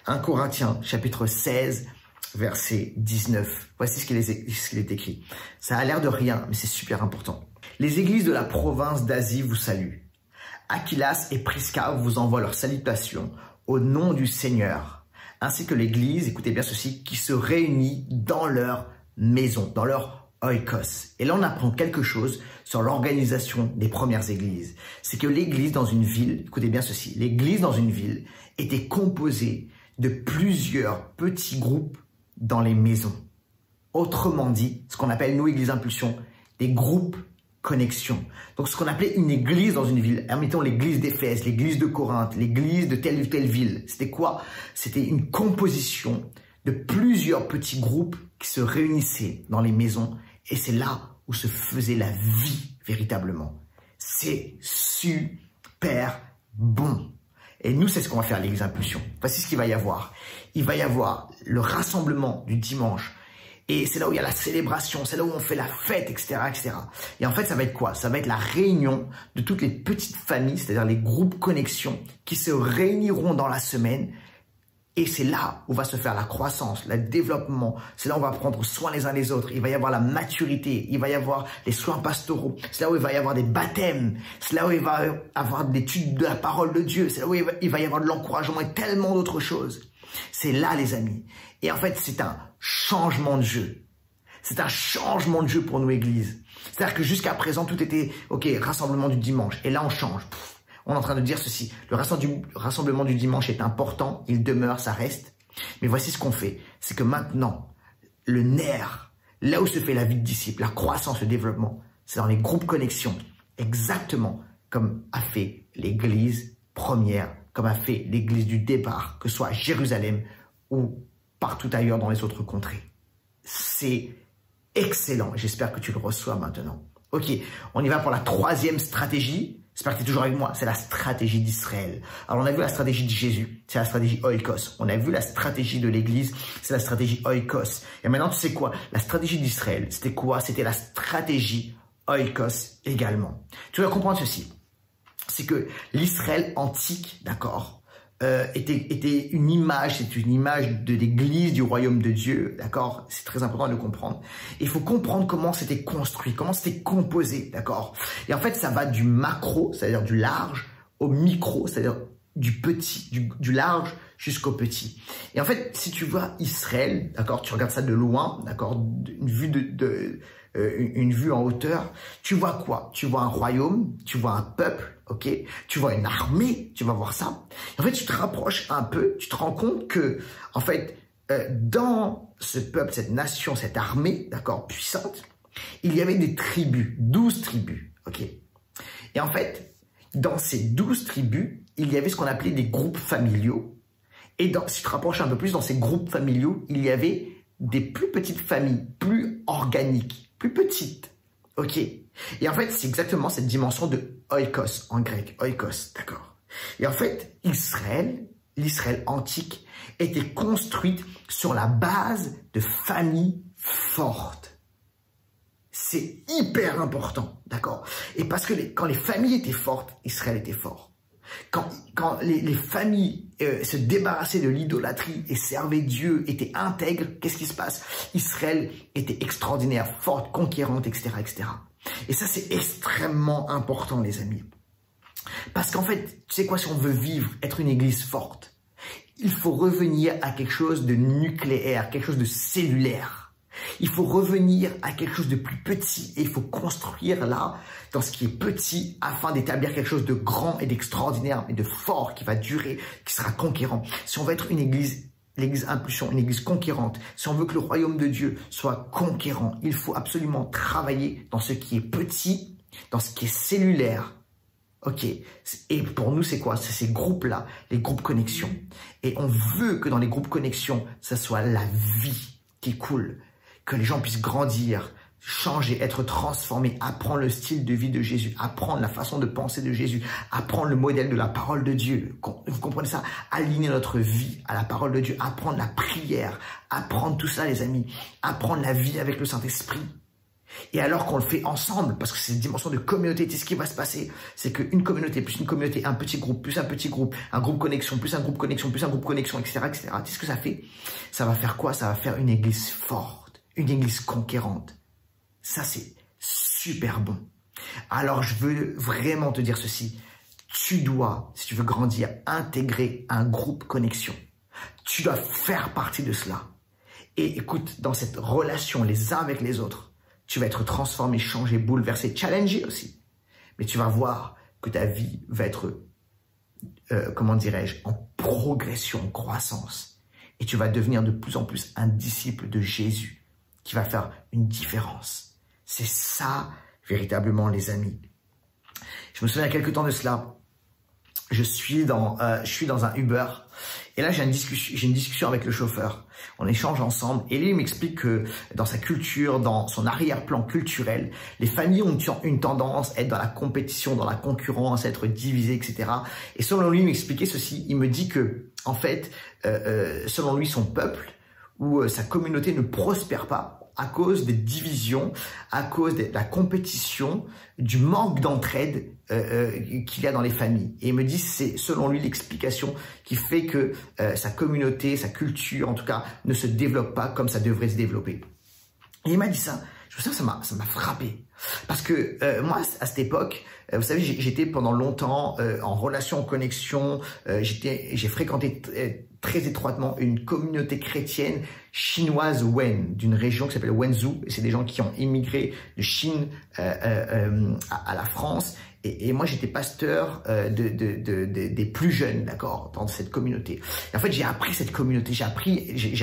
1 Corinthiens, chapitre 16, verset 19. Voici ce qu'il est écrit. Ça a l'air de rien, mais c'est super important. Les églises de la province d'Asie vous saluent. Aquilas et Prisca vous envoient leurs salutations au nom du Seigneur, ainsi que l'église, écoutez bien ceci, qui se réunit dans leur maison, dans leur oikos. Et là, on apprend quelque chose sur l'organisation des premières églises. C'est que l'église dans une ville, écoutez bien ceci, l'église dans une ville était composée de plusieurs petits groupes dans les maisons. Autrement dit, ce qu'on appelle, nous, Église Impulsion, des groupes connexion. Donc, ce qu'on appelait une église dans une ville, admettons l'église d'Éphèse, l'église de Corinthe, l'église de telle ou telle ville, c'était quoi? C'était une composition de plusieurs petits groupes qui se réunissaient dans les maisons et c'est là où se faisait la vie véritablement. C'est super bon. Et nous, c'est ce qu'on va faire à l'Église Impulsion. Voici ce qu'il va y avoir. Il va y avoir le rassemblement du dimanche Et c'est là où il y a la célébration, c'est là où on fait la fête, etc., etc. Et en fait, ça va être quoi? Ça va être la réunion de toutes les petites familles, c'est-à-dire les groupes connexion qui se réuniront dans la semaine. Et c'est là où va se faire la croissance, le développement. C'est là où on va prendre soin les uns des autres. Il va y avoir la maturité. Il va y avoir les soins pastoraux. C'est là où il va y avoir des baptêmes. C'est là où il va y avoir l'étude de la parole de Dieu. C'est là où il va y avoir de l'encouragement et tellement d'autres choses. C'est là, les amis. Et en fait, c'est un changement de jeu. C'est un changement de jeu pour nous, Église. C'est-à-dire que jusqu'à présent, tout était, ok, rassemblement du dimanche. Et là, on change. On est en train de dire ceci, le rassemblement du dimanche est important, il demeure, ça reste. Mais voici ce qu'on fait, c'est que maintenant, le nerf, là où se fait la vie de disciple, la croissance, le développement, c'est dans les groupes connexion, exactement comme a fait l'église première, comme a fait l'église du départ, que ce soit à Jérusalem ou partout ailleurs dans les autres contrées. C'est excellent, j'espère que tu le reçois maintenant. Ok, on y va pour la troisième stratégie. J'espère que tu es toujours avec moi. C'est la stratégie d'Israël. Alors, on a vu la stratégie de Jésus. C'est la stratégie oikos. On a vu la stratégie de l'église. C'est la stratégie oikos. Et maintenant, tu sais quoi? La stratégie d'Israël, c'était quoi? C'était la stratégie oikos également. Tu dois comprendre ceci. C'est que l'Israël antique, d'accord, était une image, c'est une image de l'église, du royaume de Dieu, d'accord? C'est très important de le comprendre. Il faut comprendre comment c'était construit, comment c'était composé, d'accord? Et en fait, ça va du macro, c'est-à-dire du large, au micro, c'est-à-dire du petit, du large jusqu'au petit. Et en fait, si tu vois Israël, d'accord, tu regardes ça de loin, d'accord, une vue une vue en hauteur, tu vois quoi? Tu vois un royaume, tu vois un peuple, ok? Tu vois une armée, tu vas voir ça. Et en fait, tu te rapproches un peu, tu te rends compte que, en fait, dans ce peuple, cette nation, cette armée, d'accord, puissante, il y avait des tribus, 12 tribus, ok? Et en fait, dans ces 12 tribus, il y avait ce qu'on appelait des groupes familiaux. Et si tu te rapproches un peu plus, dans ces groupes familiaux, il y avait des plus petites familles, plus organiques, plus petites, ok? Et en fait, c'est exactement cette dimension de oikos, en grec, oikos, d'accord? Et en fait, l'Israël antique, était construite sur la base de familles fortes. C'est hyper important, d'accord? Et parce que quand les familles étaient fortes, Israël était fort. Quand les familles se débarrassaient de l'idolâtrie et servaient Dieu, étaient intègres, qu'est-ce qui se passe? Israël était extraordinaire, forte, conquérante, etc., etc. Et ça, c'est extrêmement important, les amis. Parce qu'en fait, tu sais quoi, si on veut vivre, être une église forte, il faut revenir à quelque chose de nucléaire, quelque chose de cellulaire. Il faut revenir à quelque chose de plus petit et il faut construire là, dans ce qui est petit, afin d'établir quelque chose de grand et d'extraordinaire, et de fort, qui va durer, qui sera conquérant. Si on veut être une église, l'église Impulsion, une église conquérante, si on veut que le royaume de Dieu soit conquérant, il faut absolument travailler dans ce qui est petit, dans ce qui est cellulaire. Ok, et pour nous, c'est quoi? C'est ces groupes-là, les groupes connexion. Et on veut que dans les groupes connexion, ça soit la vie qui coule, que les gens puissent grandir, changer, être transformés, apprendre le style de vie de Jésus, apprendre la façon de penser de Jésus, apprendre le modèle de la parole de Dieu. Vous comprenez ça? Aligner notre vie à la parole de Dieu, apprendre la prière, apprendre tout ça, les amis, apprendre la vie avec le Saint-Esprit. Et alors qu'on le fait ensemble, parce que c'est une dimension de communauté, c'est ce qui va se passer, c'est qu'une communauté, plus une communauté, un petit groupe, plus un petit groupe, un groupe connexion, plus un groupe connexion, plus un groupe connexion, etc., etc. Tu sais ce que ça fait? Ça va faire quoi? Ça va faire une église forte, une église conquérante. Ça, c'est super bon. Alors, je veux vraiment te dire ceci. Tu dois, si tu veux grandir, intégrer un groupe connexion. Tu dois faire partie de cela. Et écoute, dans cette relation les uns avec les autres, tu vas être transformé, changé, bouleversé, challengé aussi. Mais tu vas voir que ta vie va être, comment dirais-je, en progression, en croissance. Et tu vas devenir de plus en plus un disciple de Jésus qui va faire une différence. C'est ça, véritablement, les amis. Je me souviens, il y a quelques temps de cela, je suis dans un Uber. Et là, j'ai une discussion avec le chauffeur. On échange ensemble. Et lui, il m'explique que dans sa culture, dans son arrière-plan culturel, les familles ont une tendance à être dans la compétition, dans la concurrence, à être divisées, etc. Et selon lui, il m'expliquait ceci. Il me dit que, en fait, selon lui, son peuple ou sa communauté ne prospère pas à cause des divisions, à cause de la compétition, du manque d'entraide qu'il y a dans les familles. Et il me dit, c'est selon lui l'explication qui fait que sa communauté, sa culture, en tout cas, ne se développe pas comme ça devrait se développer. Et il m'a dit ça. Je me souviens, ça m'a frappé. Parce que moi, à cette époque, vous savez, j'étais pendant longtemps en relation, en connexion. J'ai fréquenté très étroitement une communauté chrétienne chinoise Wen, d'une région qui s'appelle Wenzhou. Et c'est des gens qui ont immigré de Chine à la France. Et moi, j'étais pasteur des plus jeunes, d'accord, dans cette communauté. Et en fait, j'ai appris cette communauté, j'ai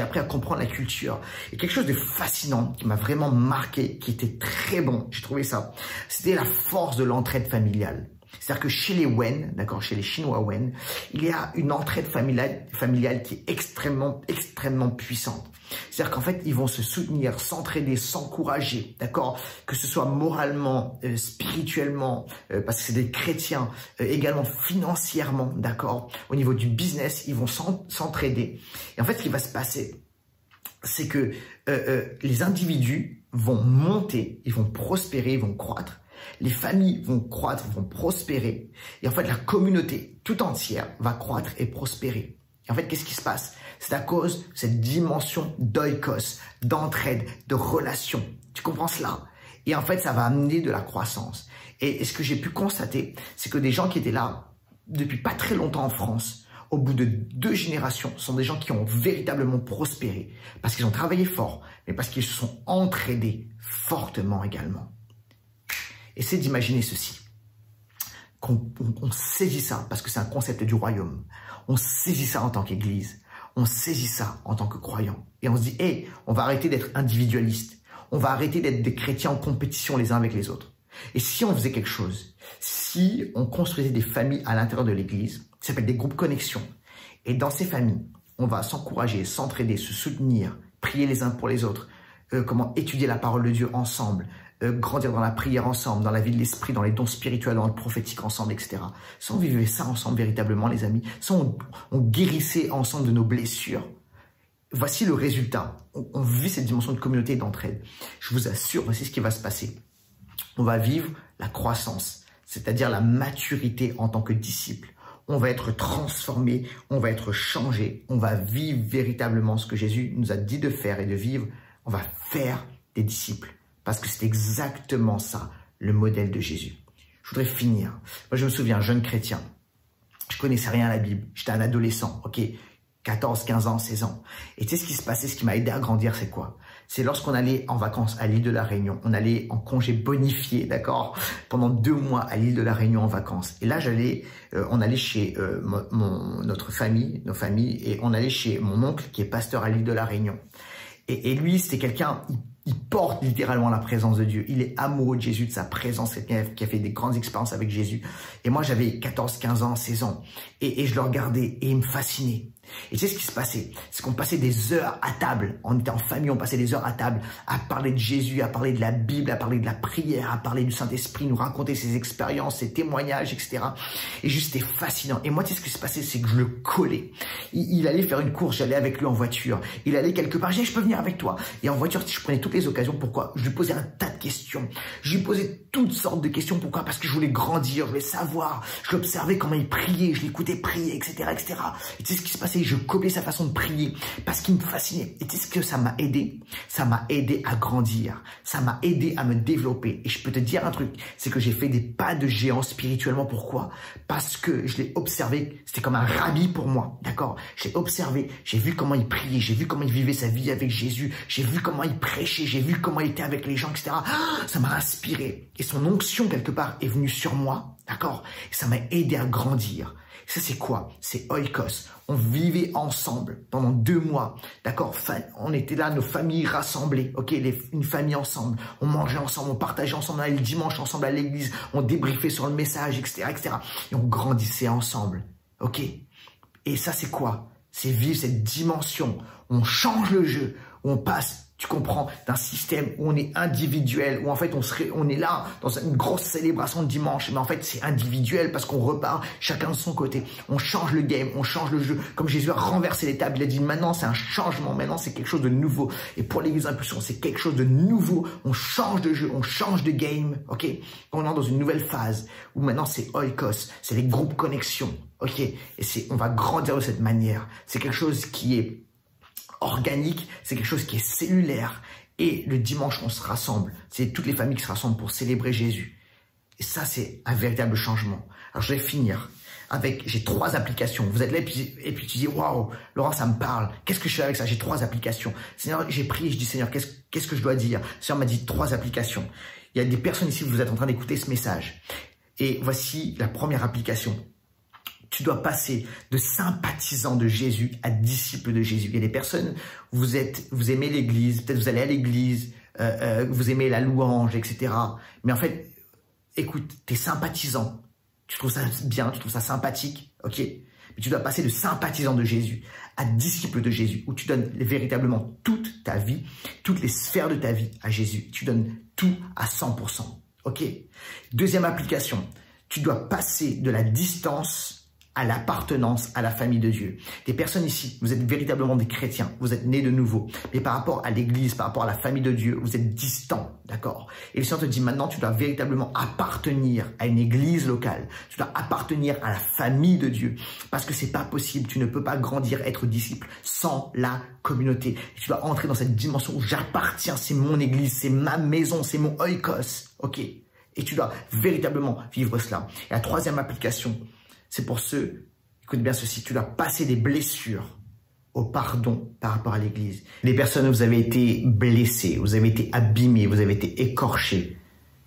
appris à comprendre la culture. Et quelque chose de fascinant qui m'a vraiment marqué, qui était très bon, j'ai trouvé ça, c'était la force de l'entraide familiale. C'est-à-dire que chez les Wen, d'accord, chez les Chinois Wen, il y a une entraide familiale qui est extrêmement puissante. C'est-à-dire qu'en fait, ils vont se soutenir, s'entraider, s'encourager, d'accord, que ce soit moralement, spirituellement, parce que c'est des chrétiens, également financièrement, d'accord. Au niveau du business, ils vont s'entraider. Et en fait, ce qui va se passer, c'est que les individus vont monter, ils vont prospérer, ils vont croître. Les familles vont croître, vont prospérer. Et en fait, la communauté tout entière va croître et prospérer. Et en fait, qu'est-ce qui se passe? C'est à cause de cette dimension d'oikos, d'entraide, de relation. Tu comprends cela? Et en fait, ça va amener de la croissance. Et ce que j'ai pu constater, c'est que des gens qui étaient là depuis pas très longtemps en France, au bout de 2 générations, sont des gens qui ont véritablement prospéré. Parce qu'ils ont travaillé fort, mais parce qu'ils se sont entraidés fortement également. Essayez d'imaginer ceci, qu'on saisit ça, parce que c'est un concept du royaume. On saisit ça en tant qu'église, on saisit ça en tant que croyant. Et on se dit, hey, on va arrêter d'être individualiste, on va arrêter d'être des chrétiens en compétition les uns avec les autres. Et si on faisait quelque chose, si on construisait des familles à l'intérieur de l'église, ça s'appelle des groupes connexion, et dans ces familles, on va s'encourager, s'entraider, se soutenir, prier les uns pour les autres, comment étudier la parole de Dieu ensemble, grandir dans la prière ensemble, dans la vie de l'esprit, dans les dons spirituels, dans le prophétique ensemble, etc. Si on vivait ça ensemble véritablement, les amis, si on guérissait ensemble de nos blessures, voici le résultat. On vit cette dimension de communauté et d'entraide. Je vous assure, voici ce qui va se passer. On va vivre la croissance, c'est-à-dire la maturité en tant que disciple. On va être transformé, on va être changé, on va vivre véritablement ce que Jésus nous a dit de faire et de vivre. On va faire des disciples. Parce que c'est exactement ça, le modèle de Jésus. Je voudrais finir. Moi, je me souviens, jeune chrétien. Je connaissais rien à la Bible. J'étais un adolescent, ok, 14, 15 ans, 16 ans. Et tu sais ce qui se passait, ce qui m'a aidé à grandir, c'est quoi? C'est lorsqu'on allait en vacances à l'île de la Réunion. On allait en congé bonifié, d'accord? Pendant 2 mois à l'île de la Réunion en vacances. Et là, on allait chez notre famille, nos familles, et on allait chez mon oncle qui est pasteur à l'île de la Réunion. Et lui, c'était quelqu'un, il porte littéralement la présence de Dieu. Il est amoureux de Jésus, de sa présence, quelqu'un qui a fait des grandes expériences avec Jésus. Et moi, j'avais 14, 15 ans, 16 ans. Et je le regardais et il me fascinait. Et tu sais ce qui se passait? C'est qu'on passait des heures à table. On était en famille, on passait des heures à table à parler de Jésus, à parler de la Bible, à parler de la prière, à parler du Saint-Esprit, nous raconter ses expériences, ses témoignages, etc. Et juste, c'était fascinant. Et moi, tu sais ce qui se passait? C'est que je le collais. Il allait faire une course, j'allais avec lui en voiture. Il allait quelque part, je disais, je peux venir avec toi. Et en voiture, je prenais toutes les occasions. Pourquoi? Je lui posais un tas de questions. Je lui posais toutes sortes de questions. Pourquoi? Parce que je voulais grandir, je voulais savoir. Je l'observais comment il priait, je l'écoutais prier, etc., etc. Et tu sais ce qui se passait? Je copiais sa façon de prier parce qu'il me fascinait. Et tu sais ce que ça m'a aidé? Ça m'a aidé à grandir. Ça m'a aidé à me développer. Et je peux te dire un truc, c'est que j'ai fait des pas de géant spirituellement. Pourquoi? Parce que je l'ai observé. C'était comme un rabbi pour moi, d'accord? J'ai observé, j'ai vu comment il priait, j'ai vu comment il vivait sa vie avec Jésus, j'ai vu comment il prêchait, j'ai vu comment il était avec les gens, etc. Ça m'a inspiré. Et son onction, quelque part, est venue sur moi, d'accord? Et ça m'a aidé à grandir. Ça, c'est quoi? C'est oikos. On vivait ensemble pendant 2 mois, d'accord? On était là, nos familles rassemblées, ok? Une famille ensemble. On mangeait ensemble, on partageait ensemble, on allait le dimanche ensemble à l'église, on débriefait sur le message, etc., etc. Et on grandissait ensemble, ok? Et ça, c'est quoi? C'est vivre cette dimension. On change le jeu. On passe tu comprends, d'un système où on est individuel, où en fait on est là dans une grosse célébration de dimanche, mais en fait c'est individuel parce qu'on repart chacun de son côté. On change le game, on change le jeu. Comme Jésus a renversé les tables, il a dit maintenant c'est un changement, maintenant c'est quelque chose de nouveau. Et pour l'église Impulsion, c'est quelque chose de nouveau. On change de jeu, on change de game, ok? On est dans une nouvelle phase où maintenant c'est Oikos, c'est les groupes connexion, ok? Et on va grandir de cette manière. C'est quelque chose qui est organique, c'est quelque chose qui est cellulaire. Et le dimanche, on se rassemble. C'est toutes les familles qui se rassemblent pour célébrer Jésus. Et ça, c'est un véritable changement. Alors, je vais finir avec, j'ai 3 applications. Vous êtes là et puis tu dis, waouh, Laurent, ça me parle. Qu'est-ce que je fais avec ça? J'ai 3 applications. Seigneur, j'ai prié, je dis, Seigneur, qu'est-ce que je dois dire? Le Seigneur m'a dit 3 applications. Il y a des personnes ici, vous êtes en train d'écouter ce message. Et voici la première application. Tu dois passer de sympathisant de Jésus à disciple de Jésus. Il y a des personnes, vous aimez l'église, peut-être vous allez à l'église, vous aimez la louange, etc. Mais en fait, écoute, tu es sympathisant. Tu trouves ça bien, tu trouves ça sympathique, ok? Mais tu dois passer de sympathisant de Jésus à disciple de Jésus, où tu donnes véritablement toute ta vie, toutes les sphères de ta vie à Jésus. Tu donnes tout à 100%, ok? Deuxième application, tu dois passer de la distance à l'appartenance à la famille de Dieu. Des personnes ici, vous êtes véritablement des chrétiens, vous êtes nés de nouveau, mais par rapport à l'église, par rapport à la famille de Dieu, vous êtes distants, d'accord? Et le Seigneur te dit maintenant, tu dois véritablement appartenir à une église locale, tu dois appartenir à la famille de Dieu, parce que c'est pas possible, tu ne peux pas grandir, être disciple sans la communauté. Et tu dois entrer dans cette dimension où j'appartiens, c'est mon église, c'est ma maison, c'est mon oikos, ok? Et tu dois véritablement vivre cela. Et la troisième application, c'est pour ceux, écoute bien ceci, tu dois passer des blessures au pardon par rapport à l'église. Les personnes, vous avez été blessés, vous avez été abîmés, vous avez été écorchés,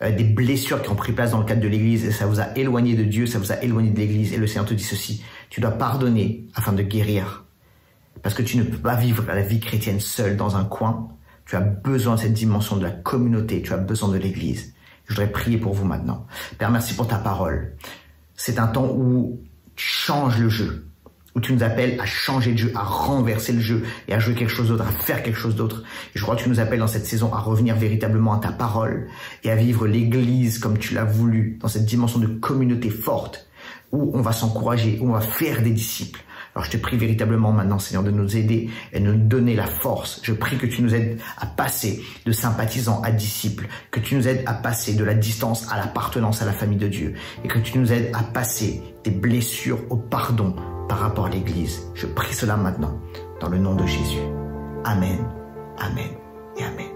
des blessures qui ont pris place dans le cadre de l'église et ça vous a éloigné de Dieu, ça vous a éloigné de l'église. Et le Seigneur te dit ceci, tu dois pardonner afin de guérir. Parce que tu ne peux pas vivre la vie chrétienne seule dans un coin. Tu as besoin de cette dimension de la communauté, tu as besoin de l'église. Je voudrais prier pour vous maintenant. Père, merci pour ta parole. C'est un temps où tu changes le jeu, où tu nous appelles à changer de jeu, à renverser le jeu et à jouer quelque chose d'autre, à faire quelque chose d'autre. Et je crois que tu nous appelles dans cette saison à revenir véritablement à ta parole et à vivre l'église comme tu l'as voulu, dans cette dimension de communauté forte, où on va s'encourager, où on va faire des disciples. Alors je te prie véritablement maintenant, Seigneur, de nous aider et de nous donner la force. Je prie que tu nous aides à passer de sympathisants à disciples, que tu nous aides à passer de la distance à l'appartenance à la famille de Dieu et que tu nous aides à passer des blessures au pardon par rapport à l'Église. Je prie cela maintenant dans le nom de Jésus. Amen, amen et amen.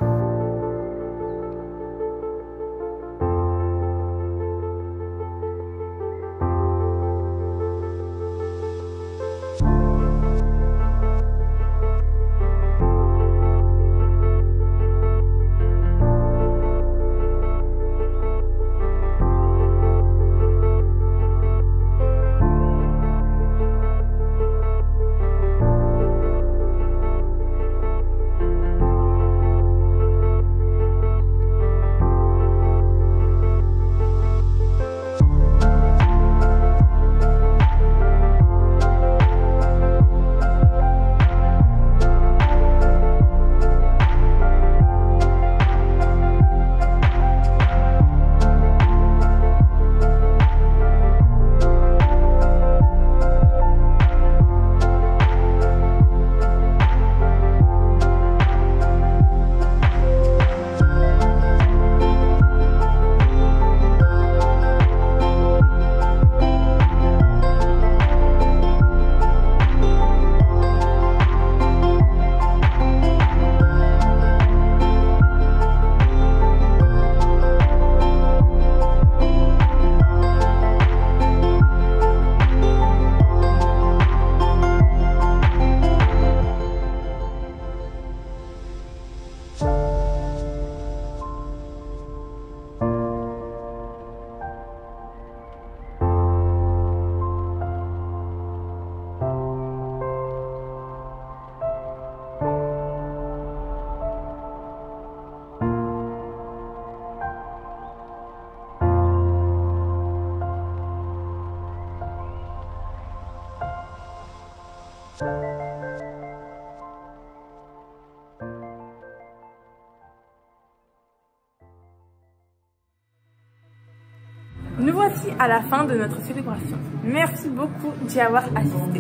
Nous voici à la fin de notre célébration. Merci beaucoup d'y avoir assisté.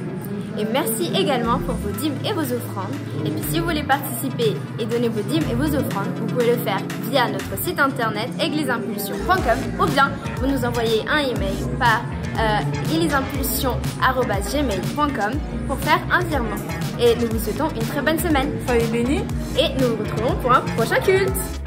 Et merci également pour vos dîmes et vos offrandes. Et puis si vous voulez participer et donner vos dîmes et vos offrandes, vous pouvez le faire via notre site internet égliseimpulsion.com ou bien vous nous envoyez un email par égliseimpulsion@gmail.com pour faire un virement. Et nous vous souhaitons une très bonne semaine. Soyez bénis et nous vous retrouvons pour un prochain culte.